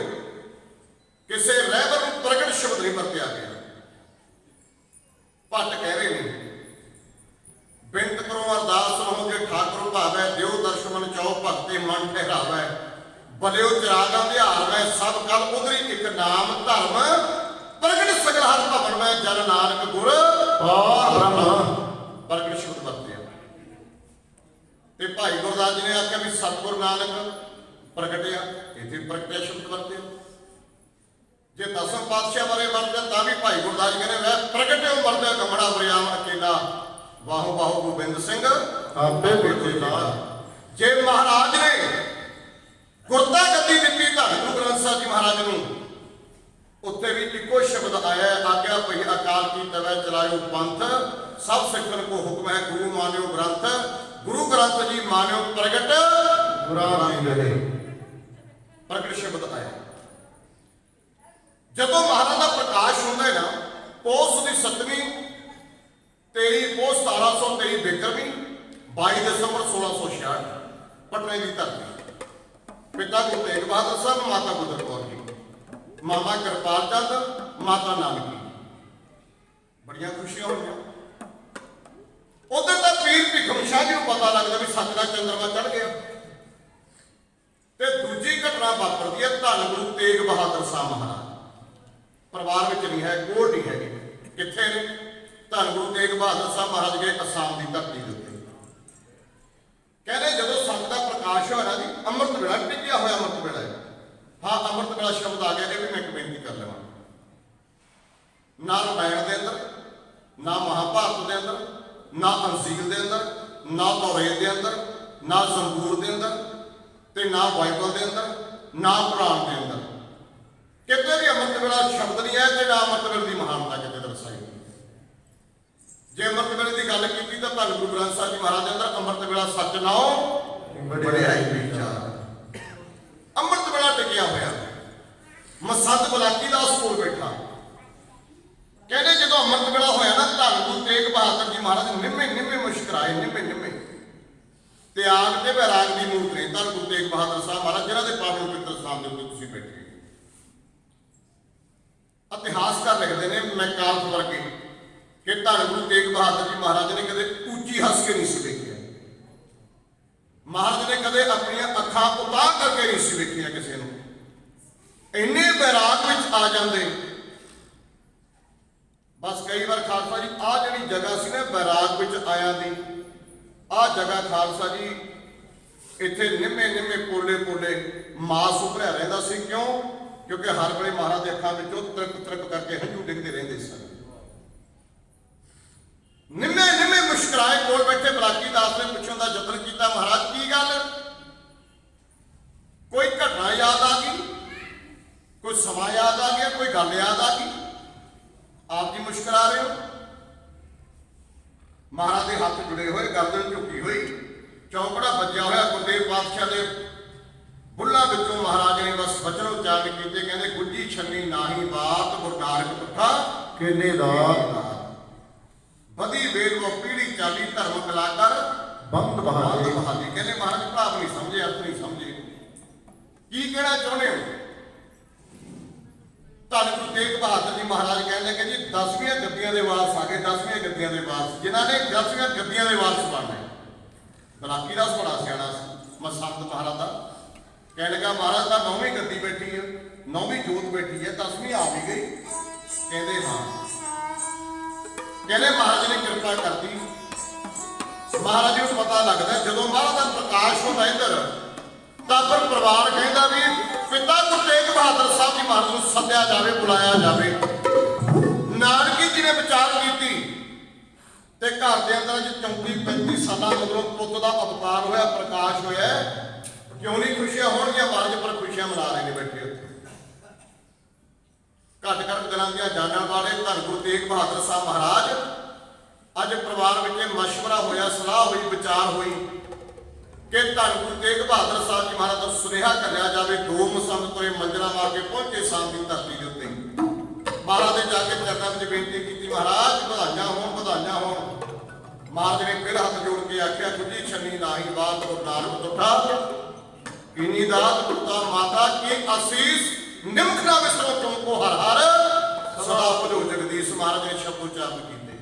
किसी रहबर में प्रगट शब्द नहीं वरत्या गया। भट्ट कह रहे हैं, बिनत करो अरदास हो जे ठाकुर भावै, दिओ दर्शन चाओ भगते मन ठहरावै, बलिओ चिरागा ध्यान में सब कल उधरी एक नाम धर्म, प्रगट सगल हर भवन में जन नानक गुर प्रगट शब्द वरत्या। ते भाई गुरदास जी ने आख्या भी सतगुर नानक प्रगटिया, इत्थे प्रगटिया शब्द वरत्या। जे दसम पातशाह बारे वरत्या तां भी भाई गुरदास जी कहने वह प्रगटे मरदा कमड़ा वरियाम अकेला, वाहो वाहो गोबिंद सिंह आपे बेटेला। जे महाराज ने गुरता गद्दी दी धन गुरु ग्रंथ साहिब जी महाराज नूं, उत्ते भी इको शब्द आया, आज्ञा पई अकाल की तवै चलायो पंथ, सब सिखन को हुक्म है गुरु मान्यो ग्रंथ, गुरु ग्रंथ जी मान्यो प्रगट गुरानी। प्रगट शब्द आया। जदों महाराज का प्रकाश होंदा है ना, पोस की 7वीं 23 पोस 1723 बिक्रमी 22 दिसंबर 1666 पटने की धरती। पिता गुरु तेग बहादुर साहब, माता गुजर कौर जी, मामा कृपाल चंद, माता नानकी। बड़िया खुशियां हुई। उधर तो पीर भीखम शाह जी को पता लगता भी सच का चंद्रमा चढ़ गया। ते दूजी घटना वापरती है धन गुरु तेग बहादुर साहब महाराज, परिवार में नहीं है, कोल नहीं है, कितने ने धन गुरु तेग बहादुर साहब महाराज गए आसाम की धरती के उत्ते। कहने जो सच का प्रकाश होया ना जी, अमृत वेला टिकिया होया अमृत वेला। हाँ, अमृत वेला शब्द आ गया, ये भी मैं एक बेनती कर लवां। महाभारत के अंदर, ना अंजील के अंदर, ना तौरेत के अंदर, ना जबूर के अंदर, ते ना बाइबल के अंदर, ना कुरान के अंदर कितने भी अमृत वेला शब्द नहीं है, तो ना अमृत वेले की महानता कितने दर्शाई। जे अमृत वेले की गल की तो धन गुरु ग्रंथ साहिब जी महाराज के अंदर अमृत वेला सच नाओ वडियाई विचार, अमृत वेला टिकिया होया। मसंद बलाकी दास कोल बैठा, कहते जो अमृत वेला होया ना, धन गुरु तेग बहादुर जी महाराज निम्मे निम्मे मुस्कुराए, निम्मे निम्मे त्याग ते वैराग की मूर्त ने धन गुरु तेग बहादुर साहब महाराज, जिन्हों के पावन पवित्र स्थान के उत्ते तुसीं बैठे। इतिहासकार लिखते हैं मैकार्थ वर्गे कि धन गुरु तेग बहादुर जी महाराज ने कदे ऊंची हस के नहीं सी देखिया, महाराज ने कदे अपनी अखां उतार करके नहीं सी देखिया किसी को। इन्ने वैराग में आ जाते, बस कई बार खालसा जी आ जी जगह सी ना वैराग में आया दी, आ जगह खालसा जी इत्थे निम्मे निम्मे पोले पोले मास उभरिया रहिंदा सी। क्यों? क्योंकि हर वेले महाराज के अखां विचों तृप तृप करके हंझू डिगते रहंदे सन। निम्मे निम्मे मुस्कुराए कोल बैठे बलाकी दास ने पुछण दा यतन किया, महाराज की गल, कोई घटना याद आ गई, कोई समा याद आ गया, कोई गल याद आ गई, आप जी मुस्कुरा रहे हो। महाराज के हाथ जुड़े हुए, गर्दन झुकी हुई, चौकड़ा बजया होया, गुरदेव पातशाह के बुल्लां विचों महाराज ने बस वचन उच्चारण किए, कहते गुज्जी छन्नी नाही बात, गुर नानक पुठा किन्ने दात, बदी वेद वो पीढ़ी चाली धर्म कलाकार बंद बहादे। कहते महाराज भाव नहीं समझे, अर्थ नहीं समझे, की कहना चाहते हो। धन गुरु तेग बहादुर जी महाराज कहने लगे जी 10वीं गद्दियां के वारस आ गए, 10वीं गद्दियां के वारस, जिन्होंने 10वीं गद्दियां के वारस बनना है। बलाकी दास बड़ा सियाणा मसंद महाराज का कहने लगा, महाराज का 9वीं गद्दी बैठी है, 9वीं जोत बैठी है, 10वीं आ भी गई। कहते हाँ, कहने महाराज ने कृपा कर दी। महाराज जी को पता लगता है जो महाराज का प्रकाश होता इधर, तो फिर परिवार कहता भी पिता गुरु तेग बहादुर साहब जी महाराज को सद्या जाए, बुलाया जाए। नानकी जी ने विचार की, घर के अंदर जो 34-35 साल मगरों पुत का अवतार होया, प्रकाश होया, क्यों नहीं खुशियां होणगियां, महाराज पर खुशियां मना रहे हैं बैठे उत्थे। घट घट दिलों दी जाना वाले धन गुरु तेग बहादुर साहब महाराज, अज परिवार में मशवरा होया, सलाह हुई, विचार हुई कि धन गुरु तेग बहादुर साहब जी महाराज का सुनेहा करिया जाए। 2 मसंद तुरे मंजिला मार के पहुंचे शाम की धरती के उत्ते, महाराज ने जाके चरणों में बेनती की, महाराज बधाइयां होण, बधाइयां होण। महाराज ने फिर हाथ जोड़ के आख्या, गुज्जी छन्नी नाही बात, गुर नानक पुठा किन्नी दात, पुता माता की आशीष निम्न ना विसरो तुमको हर हर सदा भलो जगदीश। महाराज ने शब्द उच्चारण किए,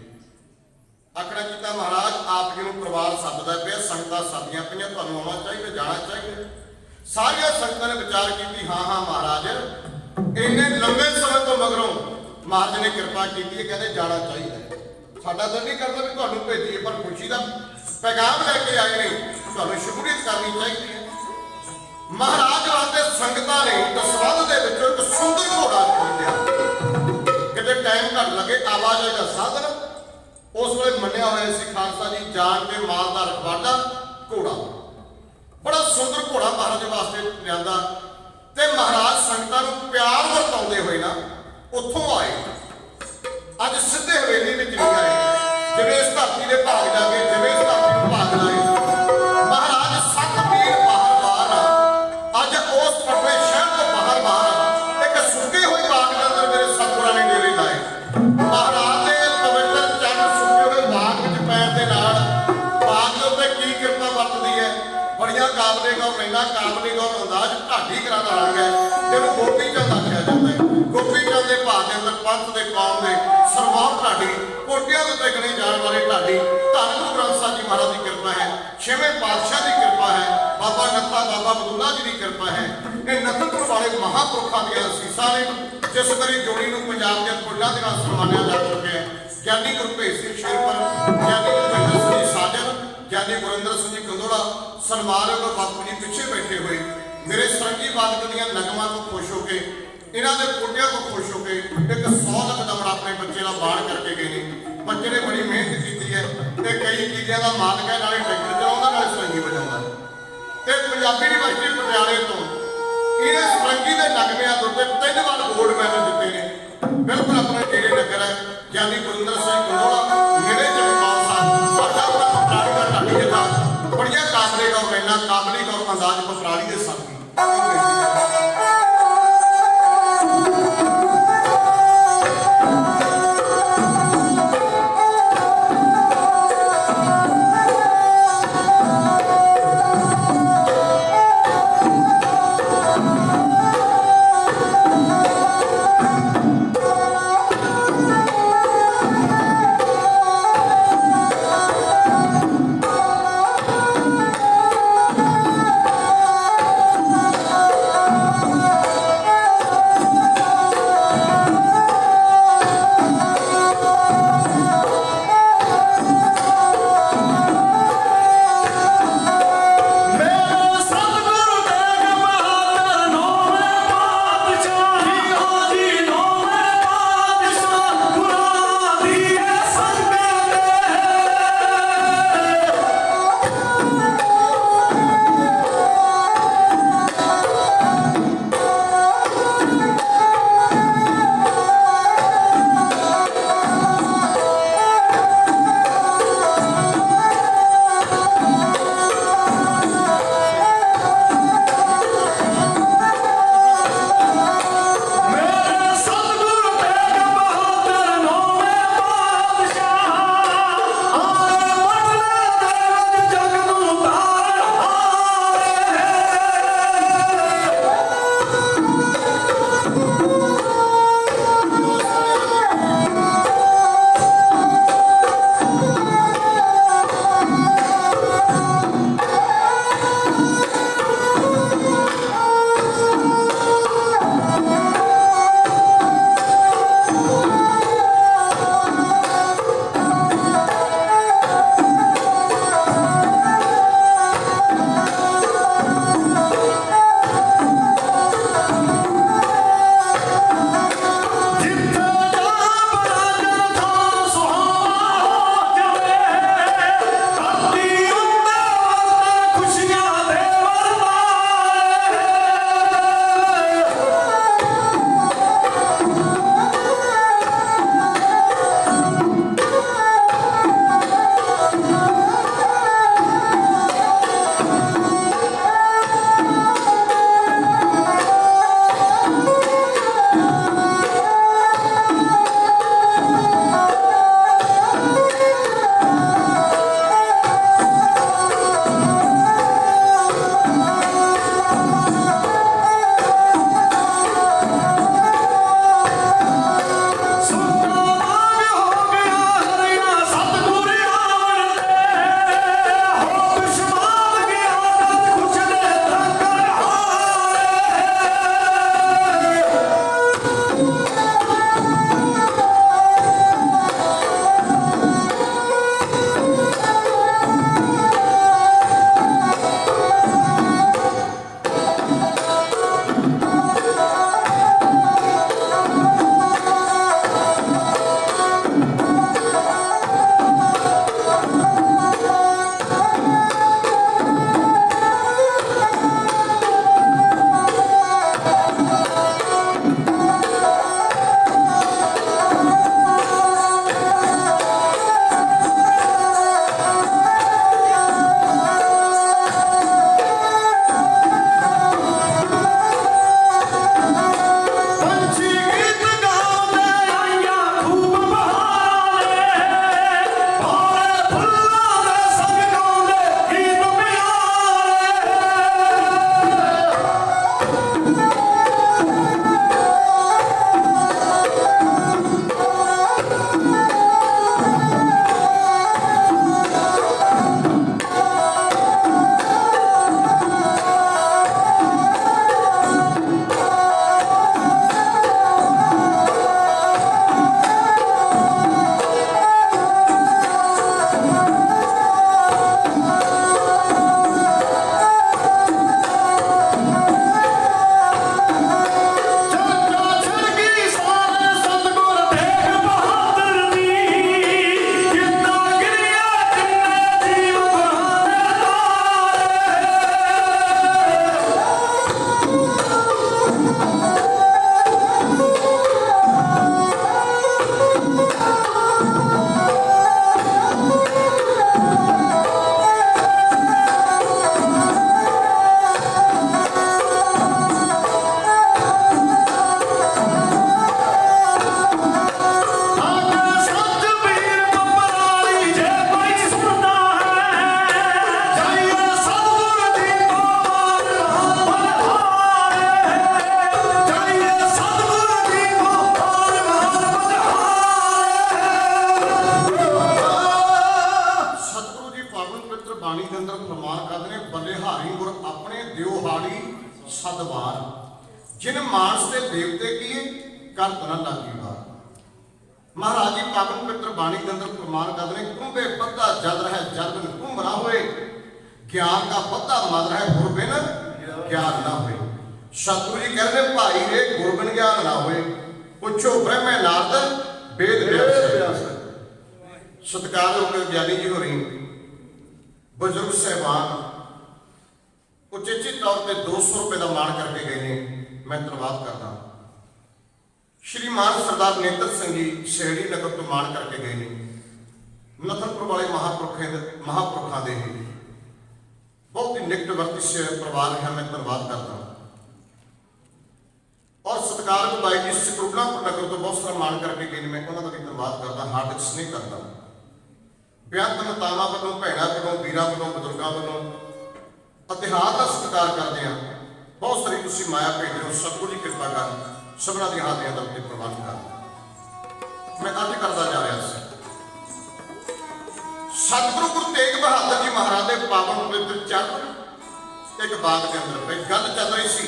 आखना किया महाराज आप जी परिवार सददा पे, संगतां सदियां पईयां, तुहानूं आउणा चाहिए, जाना चाहिए। सारियां संगतां ने विचार की, हाँ हाँ महाराज, इन्ने लंबे समय तो मगरों महाराज ने कृपा की, कहते जाना चाहिए। साडा दिल नहीं करता भी तुहानूं भेजीए, पर खुशी का पैगाम लैके आए ने, तुहानूं शमूलियत करनी चाहिए। महाराज वास्ते संगतां ने दसवंध दे विचों एक सुंदर घोड़ा खरीदिया, किते टाइम घट लगे, आवाजाही का साधन उस वे मनिया हुआ सी खालसा जी, जान के माल का रखवाला घोड़ा, बड़ा सुंदर घोड़ा महाराज वास्ते लिया। ते महाराज संगतां नूं प्यार वरताउंदे होए ना उत्थों आए, अज सीधे हवेली में नहीं आए, जिवें इस धरती के भाग जाके, जिवें इस धरती को भाग लाए। महाराज 7 मील बाहर अज उस पटवे शहर तो बाहर एक सुक्के हुए बाग के अंदर मेरे सतगुरां ने डेरे लाए। महाराज ने पवित्र चरण सुक्के हुए बाग में पैर के नाल, बाग के उत्ते की कृपा वरतदी है, बड़िया काबले गौर, इन्ना काबले गौर अंदाज ढाडी कराना रंग है, जिन्होंने गोपी चंद आख्या जाता है। गोपी चंद के भाग के अंदर पंथ के कौम के सरमार ढाडी, कोटियां के उत्ते गणे जाने वाले ढाडी, धन गुरु ग्रंथ साहिब जी महाराज की कृपा है, 6वें पातशाह की कृपा है, बाबा नत्था बाबा बदुल्ला जी की कृपा है। ये नत्थपुर वाले महापुरखों दी असीसां ने, जिस करी जोड़ी को पंजाब के फुल्लां दे नाल सन्मानिया जा चुके हैं। ज्ञानी गुरभेज सिंह शेरपर, ज्ञानी गुरभेज सिंह जी साजन, ज्ञानी गुरिंदर सिंह जी कंदोड़ा, सन्मानयोग बापू जी पिछे बैठे हुए, मेरे सरंगी वादक दीआं नगमां को खुश हो के, इन्हां दे कोटियां को खुश हो के एक 100 लाख का बड़ा अपने बच्चे का बाण करके गए हैं। ਬੱਚੇ ਨੇ ਬੜੀ ਮਿਹਨਤ ਕੀਤੀ ਹੈ ਤੇ ਕਈ ਚੀਜ਼ਾਂ ਦਾ ਮਾਲਕ ਹੈ, ਨਾਲੇ ਟਰੈਕਟਰ ਚਲਾਉਂਦਾ ਨਾਲੇ ਸਰੰਗੀ ਵਜਾਉਂਦਾ। ਤੇ ਪੰਜਾਬੀ ਯੂਨੀਵਰਸਿਟੀ ਪਟਿਆਲੇ ਤੋਂ ਇਹਨੇ ਸਰੰਗੀ ਦੇ ਨਗਮਿਆਂ ਦੇ ਉੱਤੇ 3 ਵਾਰ ਗੋਲਡ ਮੈਡਲ ਜਿੱਤੇ ਨੇ। ਬਿਲਕੁਲ ਆਪਣੇ ਨੇੜੇ ਨਗਰ ਹੈ ਗਿਆਨੀ ਗੁਰਿੰਦਰ ਸਿੰਘ ਗੰਡੋਲਾ ਨੇੜੇ ਚਮਕੌਰ ਸਾਹਿਬ ਤੁਹਾਡਾ ਆਪਣਾ ਪਪਰਾਲੀ ਦਾ ਢਾਡੀ ਜਥਾ ਬੜੀਆਂ ਕਾਬਲੇ ਗੌਰ ਮੈਨਾਂ ਕਾਬਲੀ ਗੌਰ ਅੰਦਾਜ਼ ਪਪਰਾਲੀ ਦੇ ਸਾਥੀ। से देवते किए करत न लागी बार। महाराज जी पावन पवित्र बाणी के अंदर प्रमाण करते हैं, कुंभे बद्धा जल रहा जल बिन कुंभ ना होए, ज्ञान का बद्धा मद रहा गुर बिन ज्ञान ना होए। सतगुरु जी कह रहे भाई रे गुर बिन ज्ञान ना होए, पुछो ब्रह्म नारद वेद व्यास। सत्कारयोग ज्ञानी जी होरी बुजुर्ग साहबान उचेची तौर पर 200 रुपए का मान करके गए ने, मैं धन्यवाद करता। श्रीमान सरदार नेत्र सिंह जी शेड़ी नगर तो मान करके गए ने, नथनपुर वाले महापुरखों के बहुत ही निकटवर्ती से परिवार है, मैं धन्यवाद करता। और सत्कार बाई जी सिकरुगलापुर नगर तो बहुत सारा मान करके गए, मैं उन्होंने भी धन्यवाद करता, हार्दिक स्नेह करता। बेअंत मतावां वालों, भैणां वालों, वीरां वालों, बजुर्गों वालों इतिहास का सत्कार करते हैं। बहुत सारी तुसी माया भेज रहे हो, सतगुरु जी कृपा कर सबना दी हाथ दे उत्ते प्रबंध कर। मैं अज करता जा रहा सी, सतगुरु गुरु तेग बहादुर जी महाराज के पावन पवित्र चरण एक बाग के अंदर एक गल चल रही सी।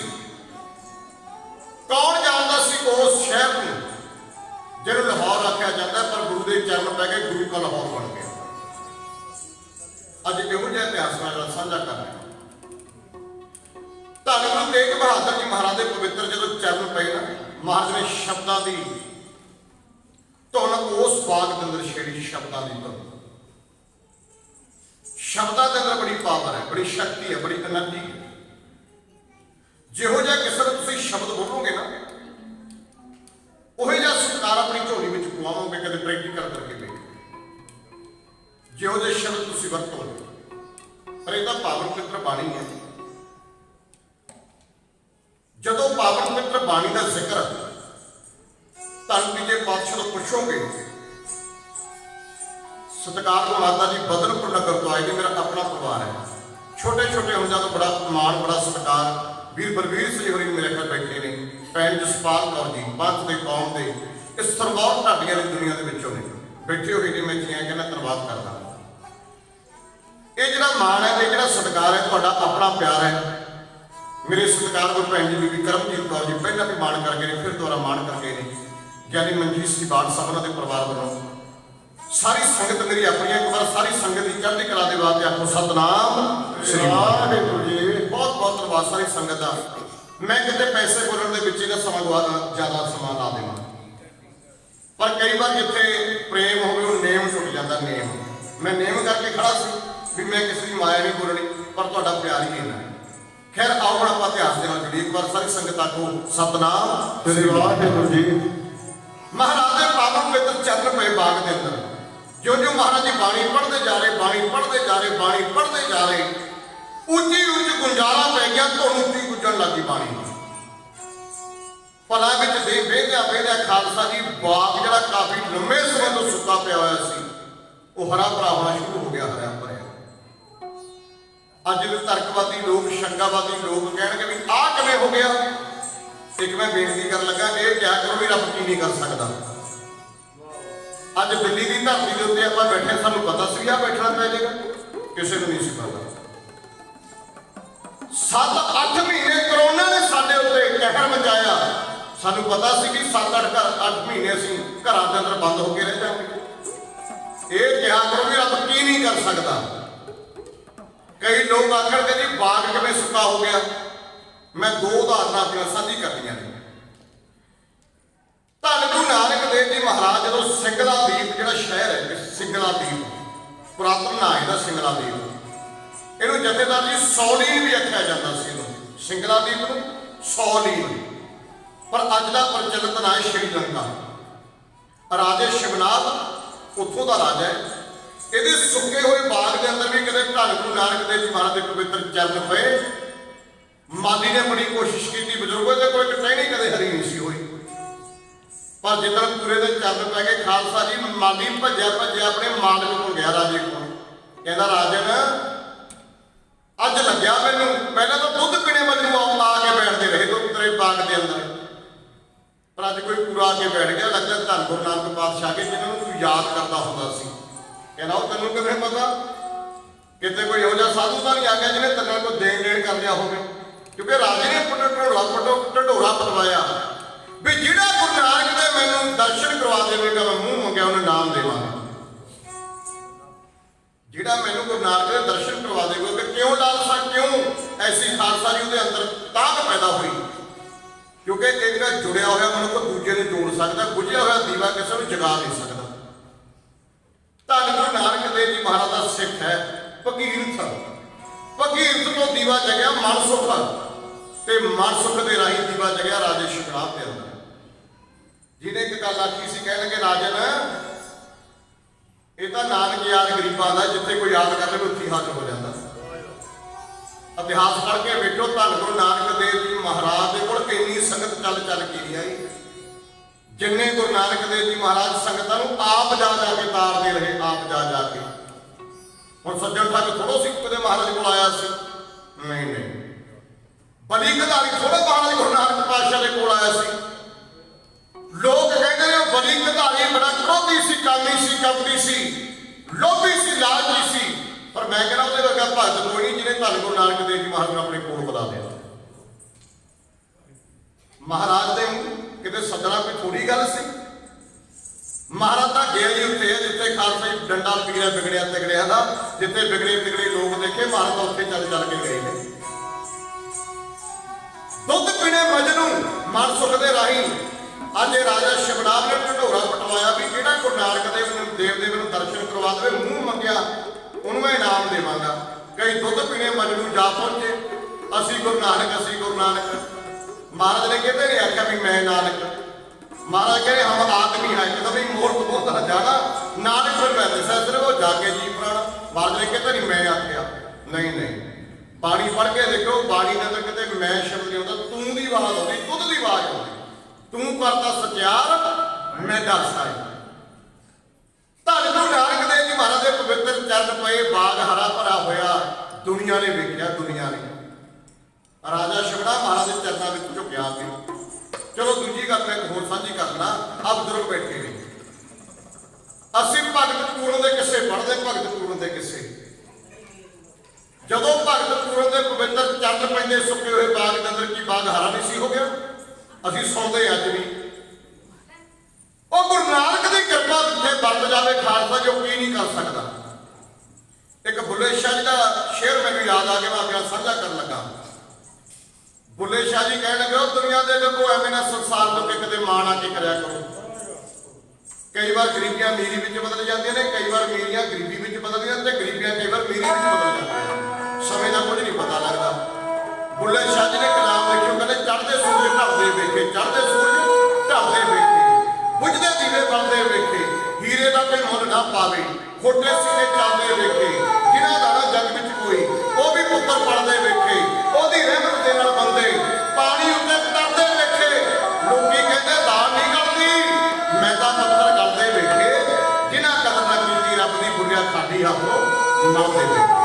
कौन जानता सी उस शहर में जिन्होंने लाहौर आख्या जाता है, पर गुरु के चरण पै गए, गुरु का लाहौर बन गया। अज इहो जिहा इतिहास मैं साझा कर रहा। धन गुरु तेग बहादुर जी महाराज के पवित्र जो चरण पे ना, महाराज ने शब्दों की धुन उस बाग के अंदर छेड़ी। शब्दों की धुन, शब्दों के अंदर बड़ी पावर है, बड़ी शक्ति है, बड़ी एनर्जी है। जिहो जिहा किसी को तुसीं शब्द बोलोगे ना, उही जिहा सत्कार अपनी झोली में पवाओगे, कदे प्रैक्टिकल करके देख। जिहो जिहे शब्द तुसीं वरतोगे, पर यह पावन पवित्र बाणी है। जदों पावन पवित्र बाणी का जिक्र धन तीजे पातशाह तो पुछोगे, सत्कार माता जी बदलपुर नगर तो आए थे, मेरा अपना परिवार है। छोटे छोटे होंदा तो बड़ा मान बड़ा सत्कार, वीर बलवीर सिंह होरी मेरे घर बैठे ने, भैन जसपाल कौर जी पंथ के कौम के इस सरबौर ढाडियां की दुनिया के विचों ने बैठे हुए ने। मैं जियां कहना धन्यवाद करता। ये जिहड़ा मान है, ये जिहड़ा सत्कार है, तुहाडा अपना प्यार है। मेरे सत्कार को भैन जी बीबी करमजीत कौर जी पहला भी मान करके ने, फिर दोबारा मान करके ने, ज्ञानी मनजीत सिंह बाण साहब उन्होंने परिवार वालों सारी संगत मेरी अपनी, एक बार सारी संगत की चढ़ती कला के वास्ते आखो सतनाम श्री वाहिगुरू जी। बहुत बहुत धन्यवाद सारी संगत का। मैं कितने पैसे बोलने के विच समा ज्यादा समा ला देवां, पर कई बार जिथे प्रेम हो नेम टुट जाता। नेम मैं नेम करके खड़ा सी भी मैं किसी की माया नहीं बोलनी, पर तुहाडा प्यार ही इन्ना है। खैर आओ हम आप इतिहास के नाल जुड़ीए। एक बार सारी संगत आखो सतनाम श्री वाहिगुरू जी। महाराज के पावन पवित्र चरण पे बाग के अंदर जो जो महाराज जी बाणी पढ़ते जा रहे, बाणी पढ़ते जा रहे, बाणी पढ़ते जा रहे, ऊंची ऊंची गुंजारा पै गया, धुन ऊंची गुंजन लगी बाणी। भला विच दे बेहद्या बेहद्या खालसा जी बाग जिहड़ा काफी लंबे समय तो सुक्का पिया होया सी, वो हरा भरा होना शुरू हो गया, हरा भरिया। अज तर्कवादी लोग, शंकावादी लोग कहणगे भी आ किवें हो गया। एक मैं बेनती कर लगा, ये क्या करो भी रब की नहीं कर सकता। अज दिल्ली की धरती के उत्ते आपां बैठे, सानूं पता सी आ बैठना पै जाएगा, किसी को नहीं सी पता। 7-8 महीने करोना ने साडे उत्ते कहर मचाया, सानूं पता सी कि 7-8 महीने असीं घरां दे अंदर बंद होके रह जाएंगे। ये क्या करो भी रब की नहीं कर सकता। कई लोग आखणगे जी बाग किवें सुक्का हो गया। मैं 2 उदाहरणां अपनी साझी करदियां ने। धन गुरु नानक देव जी महाराज जदों सिंगला दीप जिहड़ा शहर है, सिंगला दीप पुरातन नाम है सिंगला दीप, इहनूं जथेदार जी सौलीन भी आख्या जाता सी। सिंगला दीप नूं सौलीन, पर अज दा प्रचलित नाम है श्रीलंका। राजे शिवनाथ उत्थों का राजा है। ये सुके हुए बाग के अंदर भी कदे धन गुरु नानक देव जी महाराज के पवित्र चरण पे माली ने बड़ी कोशिश की, बजुर्गों के कोई टहनी कदे हरी नहीं सी हुई, पर जिदन पूरे के चरण पै गए खालसा जी माली भज्या भज्या अपने मालिक को गया, राजे को कहता राजन अज लग्या मैनू, पहले तो दुध पीने वालू आके बैठते रहे तो तेरे बाग के अंदर, पर अज कोई पूरा आके बैठ गया। लगता धन गुरु नानक पातशाह के जिन्होंने तू याद करता होंदा सी। कहना वो तेनों किवें पता, कितने कोई इहो जिहा साधु तो नहीं आ गया जिन्हें तेरे को देन देन कर लिया होवे, क्योंकि राजे ने ढंढोरा पटवाया ਵੀ ਜਿਹੜਾ ਗੁਰੂ ਨਾਨਕ ਦੇ ਮੈਨੂੰ ਦਰਸ਼ਨ ਕਰਵਾ ਦੇਵੇਗਾ ਮੈਂ ਮੂੰਹ ਮੰਗਿਆ ਉਹਨੂੰ ਨਾਮ ਦੇਵਾਂਗਾ। ਜਿਹੜਾ ਮੈਨੂੰ ਗੁਰੂ ਨਾਨਕ ਦੇ ਦਰਸ਼ਨ ਕਰਵਾ ਦੇਵੇਗਾ ਕਿ ਕਿਉਂ ਲਾਲਸਾ, ਕਿਉਂ ਐਸੀ ਖਾਲਸਾ ਜੀ ਉਹਦੇ ਅੰਦਰ ਤਾਕਤ ਪੈਦਾ ਹੋਈ, ਕਿਉਂਕਿ ਇੱਕ ਜੁੜਿਆ ਹੋਇਆ ਮਨੁੱਖ ਦੂਜੇ ਨੂੰ ਜੋੜ ਸਕਦਾ, ਬੁਝਿਆ ਹੋਇਆ ਦੀਵਾ ਕਿਸੇ ਨੂੰ ਜਗਾ ਨਹੀਂ ਸਕਦਾ। ਧੰਨ ਗੁਰੂ ਨਾਨਕ ਦੇਵ ਜੀ ਮਹਾਰਾਜ ਦਾ ਸਿੱਖ ਹੈ ਭਗੀਰਥ। ਭਗੀਰਥ ਤੋਂ ਦੀਵਾ ਜਗਿਆ ਮਨਸੁਖ, ਤੇ ਮਨਸੁਖ ਦੇ ਰਾਹੀਂ ਦੀਵਾ ਜਗਿਆ ਰਾਜੇ ਸ਼ੁਕਰਾਤ ਦੇ ਅੰਦਰ। ਜਿਹਨੇ ਇੱਕ ਗੱਲ ਆਖੀ ਸੀ, ਕਹਿਣ ਲੱਗੇ ਰਾਜਨ ਇਹ ਤਾਂ ਨਾਨਕ ਯਾਰ ਗਰੀਬਾਂ ਦਾ, ਜਿੱਥੇ ਕੋਈ ਯਾਦ ਕਰ ਲਵੇ ਉੱਥੇ ਹਾਜ਼ਰ ਹੋ ਜਾਂਦਾ। ਇਤਿਹਾਸ ਪੜ੍ਹ ਕੇ ਵੇਖੋ, ਧੰਨ ਗੁਰੂ ਨਾਨਕ ਦੇਵ ਜੀ ਮਹਾਰਾਜ ਦੇ ਕੋਲ ਕਿੰਨੀ ਸੰਗਤ ਚੱਲ ਚੱਲ ਕੇ ਨਹੀਂ ਆਈ। ਜਿੰਨੇ ਗੁਰੂ ਨਾਨਕ ਦੇਵ ਜੀ ਮਹਾਰਾਜ ਸੰਗਤਾਂ ਨੂੰ ਆਪ ਜਾ ਜਾ ਕੇ ਤਾਰਦੇ ਰਹੇ, ਆਪ ਜਾ ਜਾ ਕੇ। ਹੁਣ ਸੱਜਣ ਠੱਗ ਥੋੜੋ ਸੀ ਕਦੇ ਮਹਾਰਾਜ ਕੋਲ ਆਇਆ ਸੀ, ਨਹੀਂ ਨਹੀਂ। ਬਲੀ ਕਧਾਰੀ ਥੋੜਾ ਮਹਾਰਾਜ ਗੁਰੂ ਨਾਨਕ ਪਾਤਸ਼ਾਹ ਦੇ ਕੋਲ ਆਇਆ ਸੀ। ਲੋਕ ਕਹਿੰਦੇ ਨੇ ਬਲੀ ਕਧਾਰੀ ਬੜਾ ਕ੍ਰੋਧੀ ਸੀ, ਕਾਮੀ ਸੀ, ਕਪਟੀ ਸੀ, ਲੋਭੀ ਸੀ, ਲਾਲਚੀ ਸੀ, ਪਰ ਮੈਂ ਕਹਿੰਦਾ ਉਹਦੇ ਵਰਗਾ ਭਗਤ ਕੋਈ ਨਹੀਂ ਜਿਹਨੇ ਧੰਨ ਗੁਰੂ ਨਾਨਕ ਦੇਵ ਜੀ ਮਹਾਰਾਜ ਨੂੰ ਆਪਣੇ ਕੋਲ ਬੁਲਾ ਲਿਆ। ਮਹਾਰਾਜ ਦੇ ਕਿਤੇ ਸੱਜਣਾ ਕੋਈ ਥੋੜੀ ਗੱਲ ਸੀ। ਮਹਾਰਾਜ ਦਾ ਗਿਆ ਹੀ ਉੱਥੇ ਹੈ ਜਿੱਥੇ ਖਾਲਸਾ ਜੀ ਡੰਡਾ ਪੀੜਿਆ ਵਿਗੜਿਆ ਤਿਗੜਿਆ ਦਾ, ਜਿੱਥੇ ਵਿਗੜੇ ਤਿਗੜੇ ਲੋਕ ਦੇਖੇ ਮਹਾਰਾਜ ਉੱਥੇ ਚੱਲ ਚੱਲ ਕੇ ਗਏ ਨੇ। ਦੁੱਧ ਪੀਣੇ ਮਜਨੂੰ ਮਨਸੁਖ ਦੇ ਰਾਹੀਂ ਅੱਜ ਇਹ ਰਾਜਾ ਸ਼ਿਵਨਾਥ ਨੇ ਢਿੰਡੋਰਾ ਪਟਵਾਇਆ ਵੀ ਜਿਹੜਾ ਗੁਰੂ ਨਾਨਕ ਦੇਵ ਨੂੰ ਦਰਸ਼ਨ ਕਰਵਾ ਦੇਵੇ, ਮੂੰਹ ਮੰਗਿਆ ਉਹਨੂੰ ਮੈਂ ਇਨਾਮ ਦੇਵਾਂਗਾ। ਕਈ ਦੁੱਧ ਪੀਣੇ ਮਜਨੂੰ ਜਾ ਪਹੁੰਚੇ, ਅਸੀਂ ਗੁਰੂ ਨਾਨਕ, ਅਸੀਂ ਗੁਰੂ ਨਾਨਕ। ਮਹਾਰਾਜ ਨੇ ਕਿਤੇ ਨਹੀਂ ਆਖਿਆ ਵੀ ਮੈਂ ਨਾਨਕ। ਮਹਾਰਾਜ ਕਹਿੰਦੇ ਹਮ ਆਦਮੀ ਹੈ, ਜਦੋਂ ਵੀ ਮੋਰ ਤੋਂ ਜਾਣਾ ਨਾਨਕ ਫਿਰ ਮੈਂ ਦੱਸਿਆ ਸਿਰਫ ਉਹ ਜਾ ਕੇ ਜੀ ਪੁਰਾਣਾ। ਮਹਾਰਾਜ ਨੇ ਕਿਤੇ ਨਹੀਂ ਮੈਂ ਆਖਿਆ, ਨਹੀਂ ਨਹੀਂ। ਬਾਣੀ ਪੜ੍ਹ ਕੇ ਦੇਖੋ, ਬਾਣੀ ਦੇ ਅੰਦਰ ਕਿਤੇ ਮੈਂ ਸ਼ਬਦ ਨਹੀਂ ਆਉਂਦਾ, ਤੂੰ ਦੀ ਆਵਾਜ਼ ਆਉਂਦੀ, ਦੁੱਧ ਦੀ ਆਵਾਜ਼ ਆਉਂਦੀ। ਤੂੰ ਕਰਤਾ ਸਚਿਆਰ, ਮੈਂ ਦੱਸਦਾ। ਧੰਨ ਗੁਰੂ ਨਾਨਕ ਦੇਵ ਜੀ ਮਹਾਰਾਜ ਦੇ ਪਵਿੱਤਰ ਚਰਨ ਪਏ, ਬਾਗ ਹਰਾ ਭਰਾ ਹੋਇਆ, ਦੁਨੀਆ ਨੇ ਵੇਖਿਆ, ਦੁਨੀਆ ਨੇ। ਰਾਜਾ ਸ਼ਿਵਨਾਥ ਮਹਾਰਾਜ ਦੇ ਚਰਨਾਂ ਵਿੱਚ ਝੁਕਿਆ ਸੀ। ਚਲੋ ਦੂਜੀ ਗੱਲ ਮੈਂ ਇੱਕ ਹੋਰ ਸਾਂਝੀ ਕਰਨਾ। ਆ ਬਜ਼ੁਰਗ ਬੈਠੇ ਨੇ, ਅਸੀਂ ਭਗਤ ਪੂਰਨ ਦੇ ਕਿੱਸੇ ਪੜ੍ਹਦੇ, ਭਗਤ ਪੂਰਨ ਦੇ ਕਿੱਸੇ। ਜਦੋਂ ਭਗਤ ਪੂਰਨ ਦੇ ਪਵਿੱਤਰ ਚਰਨ ਪੈਂਦੇ ਸੁੱਕੇ ਹੋਏ ਬਾਗ ਦੇ ਅੰਦਰ, ਕੀ ਬਾਗ ਹਰਾ ਨਹੀਂ ਸੀ ਹੋ ਗਿਆ? ਅਸੀਂ ਸੁਣਦੇ ਅੱਜ ਵੀ। ਉਹ ਗੁਰੂ ਨਾਨਕ ਦੀ ਕਿਰਪਾ ਜਿੱਥੇ ਵਰਤ ਜਾਵੇ ਖਾਲਸਾ ਜੋ ਕੀ ਨਹੀਂ ਕਰ ਸਕਦਾ। ਇੱਕ ਬੁੱਲੇ ਸ਼ਾਹ ਜੀ ਦਾ ਸ਼ੇਰ ਮੈਨੂੰ ਯਾਦ ਆ ਗਿਆ, ਮੈਂ ਆਪਣਾ ਸਾਂਝਾ ਕਰਨ ਲੱਗਾ। ਬੁੱਲੇ ਸ਼ਾਹ ਜੀ ਕਹਿਣ ਲੱਗੇ, ਉਹ ਦੁਨੀਆ ਦੇ ਲੋਕੋ ਐਵੇਂ ਨਾ ਸੰਸਾਰ ਤੋਂ ਕਦੇ ਮਾਣ ਆ ਕੇ ਕਰਿਆ ਕਰੋ। ਕਈ ਵਾਰ ਗਰੀਬੀਆਂ ਅਮੀਰੀ ਵਿੱਚ ਬਦਲ ਜਾਂਦੀਆਂ ਨੇ, ਕਈ ਵਾਰ ਅਮੀਰੀਆਂ ਗਰੀਬੀ ਵਿੱਚ ਬਦਲਦੀਆਂ ਤੇ ਗਰੀਬੀਆਂ ਕਈ ਵਾਰ ਅਮੀਰੀ ਵਿੱਚ ਬਦਲ ਜਾਂਦੀਆਂ। ਸਮੇਂ ਦਾ ਕੁਝ ਨਹੀਂ ਪਤਾ ਲੱਗਦਾ। ਬੁੱਲੇ ਸ਼ਾਹ ਜੀ ਨੇ ਕਲਾਮ ਲਿਖਿਆ, ਕਹਿੰਦੇ ਚੜ੍ਹਦੇ ਸੂਰਜ ਢਲਦੇ ਵੇਖੇ, ਚੜ੍ਹਦੇ ਸੂਰਜ ਢਲਦੇ ਵੇਖੇ, ਬੁਝਦੇ ਦੀਵੇ ਬਲਦੇ ਵੇਖੇ, ਹੀਰੇ ਦਾ ਕੋਈ ਮੁੱਲ ਨਾ ਪਾਵੇ, ਖੋਟੇ ਸੀਨੇ ਚੱਲਦੇ ਵੇਖੇ, ਜਿਨ੍ਹਾਂ ਦਾ ਨਾ ਜੱਗ ਵਿੱਚ ਕੋਈ, ਉਹ ਵੀ ਪੁੱਤਰ ਪੜਦੇ ਵੇਖੇ, ਉਹਦੀ ਰਹਿਮਤ ਦੇ ਨਾਲ ਬੰਦੇ ਪਾਣੀ ਉੱਤੇ ਤਰਦੇ ਵੇਖੇ। ਲੋਕੀ ਕਹਿੰਦੇ ਦਾਲ ਨਹੀਂ ਗਲਦੀ, ਮੈਂ ਤਾਂ ਪੱਥਰ ਗਲਦੇ ਵੇਖੇ, ਜਿਨ੍ਹਾਂ ਕਦਰ ਨਾ ਕੀਤੀ ਰੱਬ ਦੀ ਬੁਰੀਆ ਖਾਦੀ ਆਹੋ ਮਰਦੇ ਵੇਖੇ।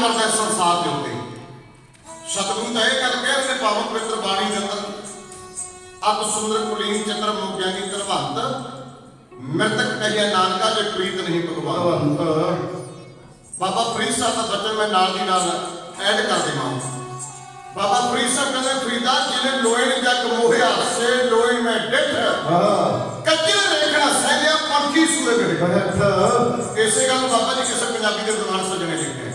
करता है संसार के उत्ते। सतगुरु तो यह गल कह रहे पावन पवित्र बाणी के अंदर, अत सुंदर कुलीन चंद्र मुग्यानी तरवंत मृतक कहिया नानका जे प्रीत नहीं भगवान। बाबा फरीद साहब का बचन मैं नाल दी नाल ऐड कर देवां। बाबा फरीद साहब कहते फरीदा जिन्हें लोहन जग मोहिया से लोहन में डिठ कच्चे रेखना सैलिया पंखी सूरे गए। इसे गल बाबा जी किसी पंजाबी के दीवान सजने लिखे,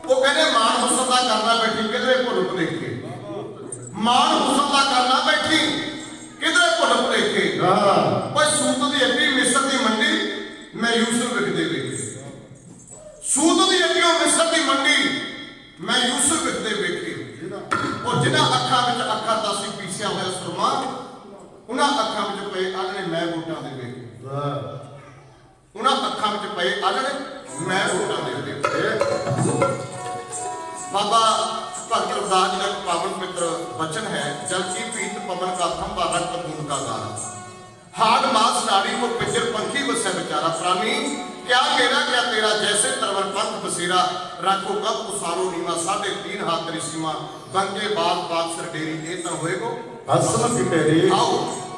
वो कहते मान हुसन का करना बैठी किधरे भुल भुलेखे, मान हुसन का करना बैठी किधरे भुल भुलेखे। पर सूत दी अड्डी मिस्र दी मंडी मैं यूसुफ विखदे वेखे, सूत दी अड्डियों मिस्र दी मंडी मैं यूसुफ विखदे वेखे। और जिन्हां अखां विच अखां दासी पीसिया होया सुरमा, उन्हां अखां विच पए आलणे मैं वोटां दे वेखे, उन्हां अखां विच पए आलणे मैं वोटां दे वेखे। बाबा भगत रविदास जी का पावन पवित्र वचन है, जल की पीत पवन का थंबा रक्त बूंद का गारा, हाड मास नाड़ी को पिंजर पंखी बसे बेचारा। प्राणी क्या मेरा क्या तेरा, जैसे तरवन पंथ बसेरा, राखो कब उसारो नीमा, 3.5 हाथ तेरी सीमा, बंके बाग बाग सिर डेरी ए तन होएगो हसन की तेरी। आओ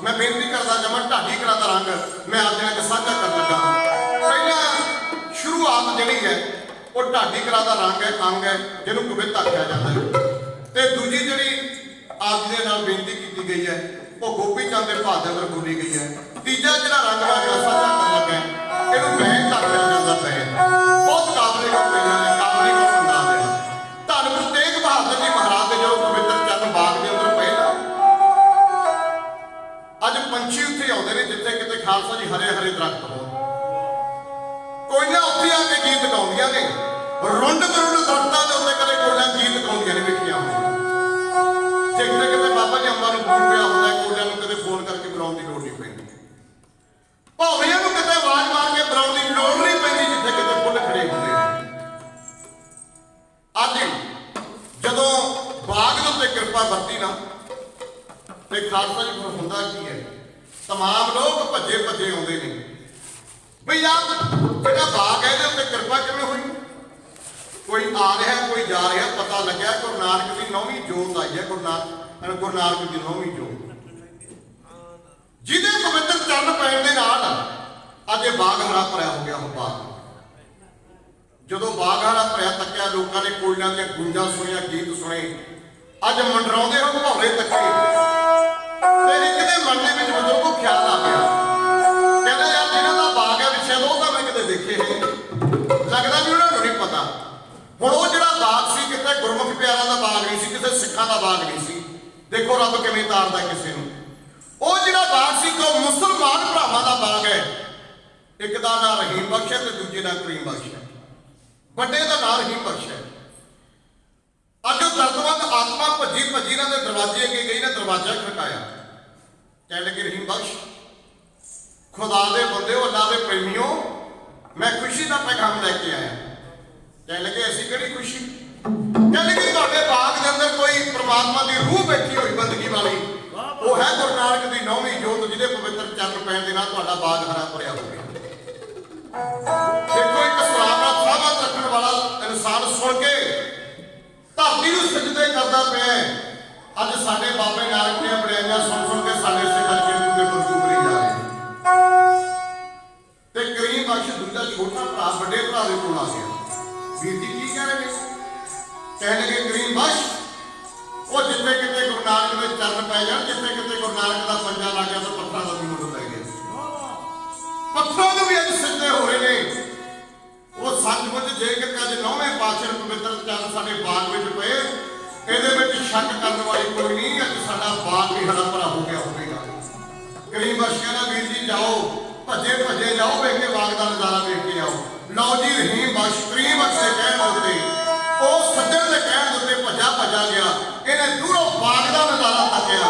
मैं बेनती करदा जमन ढाडी करादा रंग मैं आप जने के साझा कर लगा। पहला शुरुआत जिहड़ी है वो ढाडी करादा रंग है, अंग है जिन्हों कविता आख्या जाता है, ते दूजी जिहड़ी आप जी दे नाल बेनती की गई है वो गोपी चंद के भाव अंदर बोली गई है। तीजा जिहड़ा रंग मैं आपको साझा कर लगा इहनूं बैंड आख्या जांदा है। बहुत काबले का काबले का अंदाज है। धन गुरु तेग बहादुर जी महाराज के जो पवित्र चरण बाग के अंदर पए ना, अज पंछी उत्थे आउंदे ने जिथे किते खालसा जी हरे हरे दरख्त हो, कोयना उत्थे आके गीत गाउंदियां ने, रुंड मरुंड दरख्तां दे उत्ते कदे कोयना गीत गाउंदियां ने वेखियां होईयां। जिथे किते बाबा जी अंबां नूं फूल पिया हुंदा, कोयना नूं कदे फोन करके बुलाउण दी लोड़ नहीं पैंदी, भौरियां नूं किते आवाज़ मार के बुलाउण दी लोड़ नहीं पैंदी जिथे किते फुੱਲ खड़े हुंदे ने। अज जदों बाग दे उत्ते किरपा वरती ना ते खालसा जी फिर हुंदा की है, तमाम लोग भजे भजे आउंदे ने बई आप जिहड़ा बाग है इहदे उत्ते किरपा किवें होई। कोई आ रहा कोई जा रहा, पता लग्या गुरु नानक की 9वीं जोत आई है, गुरु नानक की 9वीं जोत जिहदे पवित्र चरण पैण दे नाल अज बाग हरा भरिया हो गया। हो बाग जदों बाग हरा भरिया तक्या, लोगों ने कोयलियां दी गूंजां सुनिया, गीत सुने, अज मंडराउंदे हो भौरे तके तेरे किते मन दे विच बजुर्गो ख्याल आ गया, कहना यार जिन्हां दा बाग है विछे दो तां मैं किते देखे है, लगदा भी उन्हां नूं नहीं पता। हुण वो जिहड़ा बाग सी किते गुरमुख प्यारां दा बाग नहीं सी, किते सिखां दा बाग नहीं सी। देखो रब किवें तारदा किसे नूं। वो जिहड़ा बाग सी को मुसलमान भरावां दा बाग है, एक दा नाम रहीम बख्श है ते दूजे दा करीम बख्श है, बड़े दा नाम रहीम बख्श है। अज दर्दवंत आत्मा भजी भजी इन्हां दे दरवाजे अगे गई ने, दरवाजा खड़काया, कह लगे रहीम बख्श खुदा दे बंदे अल्लाह दे प्रेमियों मैं खुशी का पैगाम लैके आया। कह लगे ऐसी किहड़ी खुशी, कह लगे तुहाडे बाग दे अंदर कोई परमात्मा की रूह बैठी हुई बंदगी वाली, वो है गुरु नानक की 9वीं जोत जिहदे पवित्र चरण पैण दे नाल तुहाडा बाग हरा भरिया हो गया। देखो एक सलामत साहबत रखने वाला इंसान सुन के धरती नूं सजदे करदा पिया। अज साडे बाबे नानक दी बड़ाइयां सुन के साडे सिखर जिंदगी दे बंधु बनी जा रहे ते करीम बख्श दूजा छोटा भरा बड़े भरा दे कोल आ गया। वीर जी की कह रहे, कह लगे करीम बख्श वो जिथे किते गुरु नानक दे चरण पै जाण, जिथे किते गुरु नानक दा पंजा लग गया तो पत्थरां दा भी मुੱਲ पै गया, पत्थरां दे भी अज सिजदे हो रहे ने। वो सचमुच जे कि अज 9वें पातशाह पवित्र चरण साडे बाग विच पए, ਇਹਦੇ ਵਿੱਚ शक करने वाली कोई नहीं। अज साडा बाग भी हरा भरा हो गया होगा। करीम बख्श कहना वीर जी जाओ भजे भजे जाओ, वेख के बाग का नज़ारा वेख के आओ। लो जी रहीम बख्श करीम बख्श के कहण उत्ते वो सज्जण के कहण उत्ते भजा भजा गया, इन्हें दूरों बाग का नज़ारा तकिया,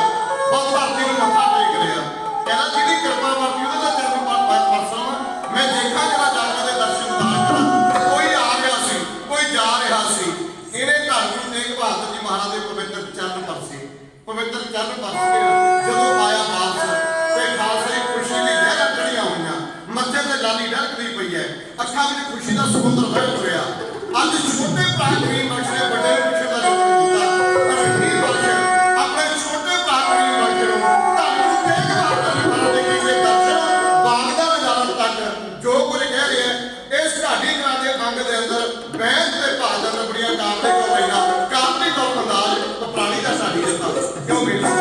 बस धरती नूं मत्था टेक लिया, कहना जिहदी किरपा वरती उहदे दा चरण परसां मैं देखा जरा जाके दे दर्शन दान करा। कोई आ रहा सी कोई जा रहा सी, इन्हें धन गुरु तेग बहादुर जी महाराज के पवित्र चरण परसे, पवित्र चरण परस के जदों आया वापस ते खालसा की खुशी दी लहरां चढ़ियां होईयां, मत्थे ते लाली ढलकदी पई है, अखां विच खुशी दा समुंदर वह तुरिया। ਅੱਜ ਛੋਟੇ ਭਰਾ ਕਰੀਮ ਬਖਸ਼ ਨੇ ਵੱਡੇ ਨੂੰ ਪੁੱਛਣ ਦਾ ਯਤਨ ਕੀਤਾ, ਪਰ ਰਹੀਮ ਬਖਸ਼ ਆਪਣੇ ਛੋਟੇ ਭਰਾ ਕਰੀਮ ਬਖਸ਼ ਨੂੰ ਤੁਹਾਨੂੰ ਤੇਗ ਬਹਾਦਰ ਨੇ ਬਣਾ ਦੇ ਕੇ ਦਰਸ਼ਨ ਬਾਗ ਦਾ ਨਜ਼ਾਰਾ ਤੱਕ ਜੋ ਕੁਝ ਕਹਿ ਰਿਹਾ ਇਸ ਢਾਡੀ ਕਾਂ ਦੇ ਅੰਗ ਦੇ ਅੰਦਰ ਬਹਿਸ ਤੇ ਭਾਜਨ ਰਬੜੀਆਂ ਕਾਰਦੇ ਕਿਉਂ ਲੈਣਾ ਕਾਰਦੀ ਤੋਂ ਅੰਦਾਜ਼ ਪ੍ਰਾਣੀ ਦਾ ਸਾਡੀ ਜਤਾ ਕਿਉਂ ਮਿਲਦਾ।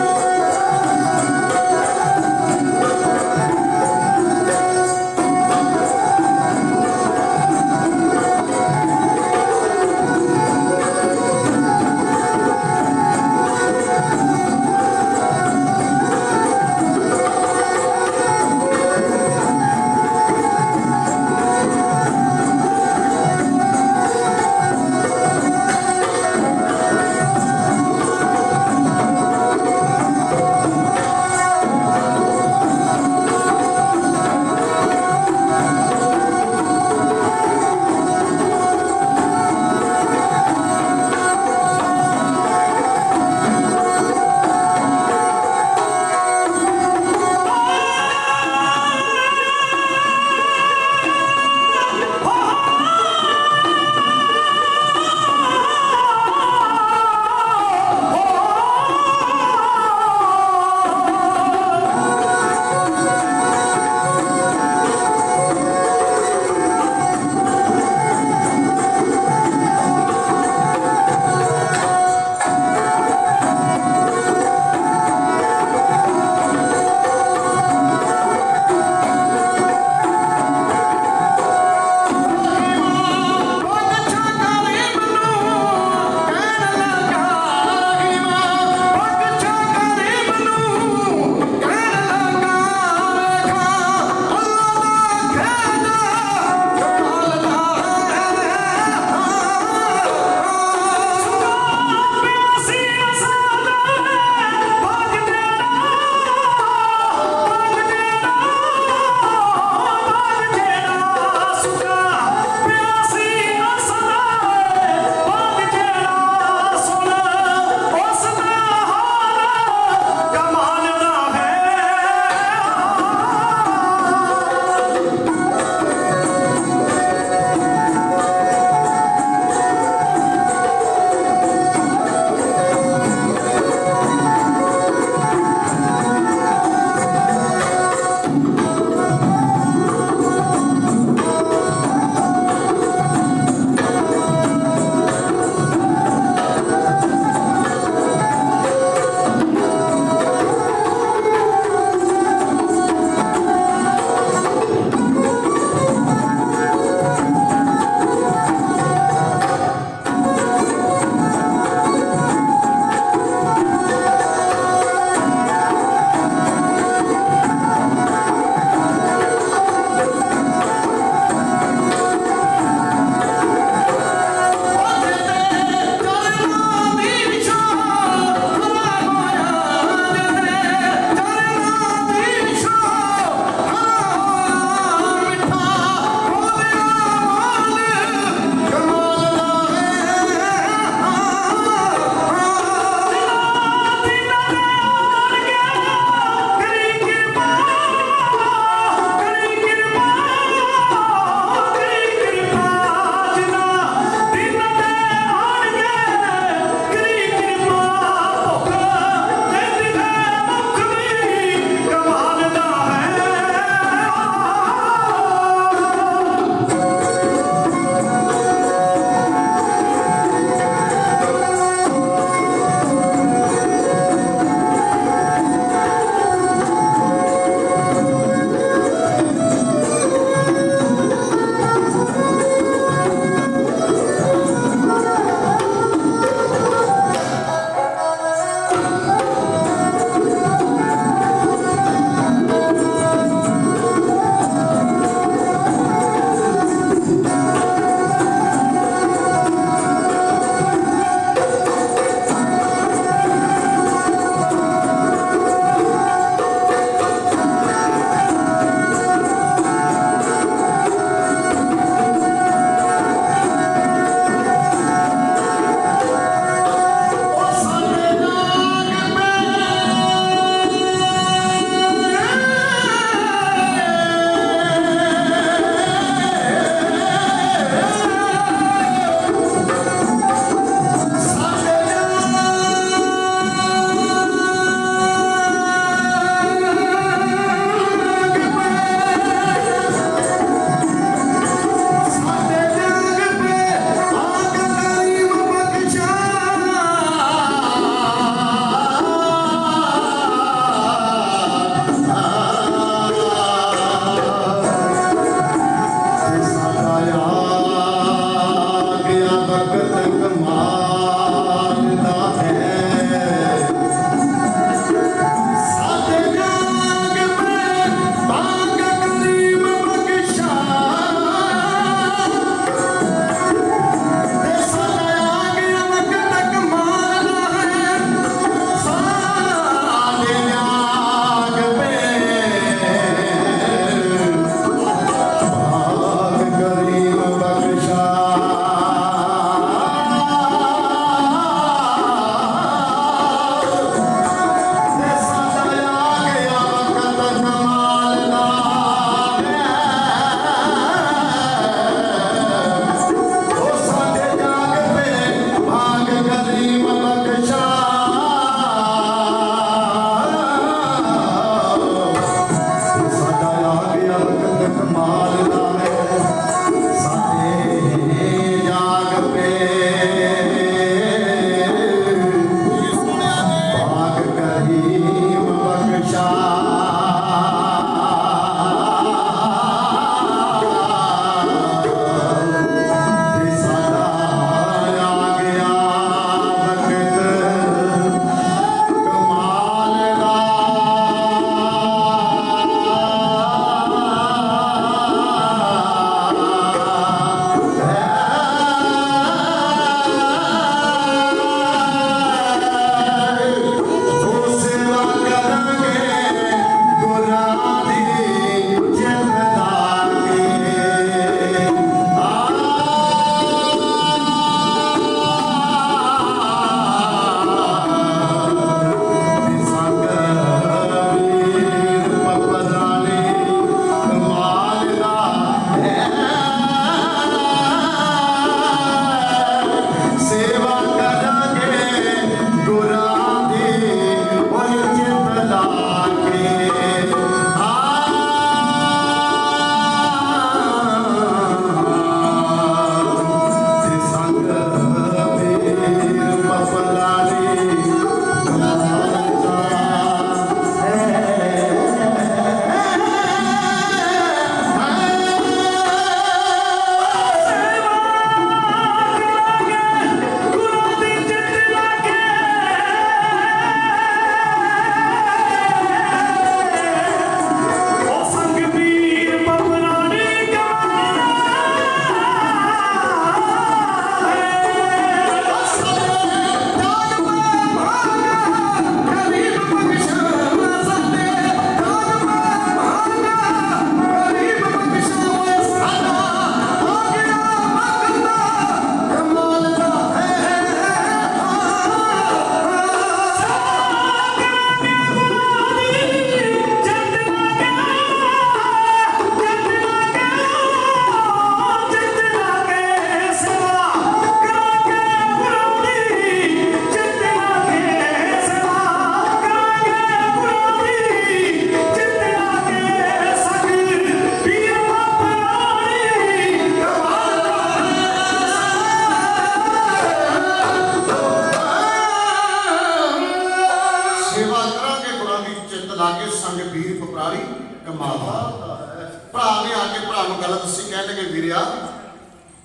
ਸਾਨੂੰ ਗੱਲ ਦੱਸੀ, ਕਹਿਣ ਲੱਗੇ ਵੀਰਿਆ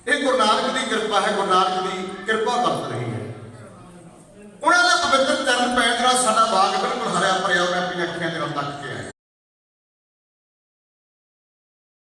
ਇਹ ਗੁਰੂ ਨਾਨਕ ਦੀ ਕਿਰਪਾ ਹੈ, ਗੁਰੂ ਨਾਨਕ ਦੀ ਕਿਰਪਾ ਵਰਤ ਰਹੀ ਹੈ। ਉਹਨਾਂ ਦਾ ਪਵਿੱਤਰ ਚਰਨ ਪੈਣ ਨਾਲ ਸਾਡਾ ਬਾਗ ਬਿਲਕੁਲ ਹਰਿਆ ਭਰਿਆ, ਮੈਂ ਆਪਣੀਆਂ ਅੱਖੀਆਂ ਦੇ ਨਾਲ ਤੱਕ ਕੇ ਆਇਆ।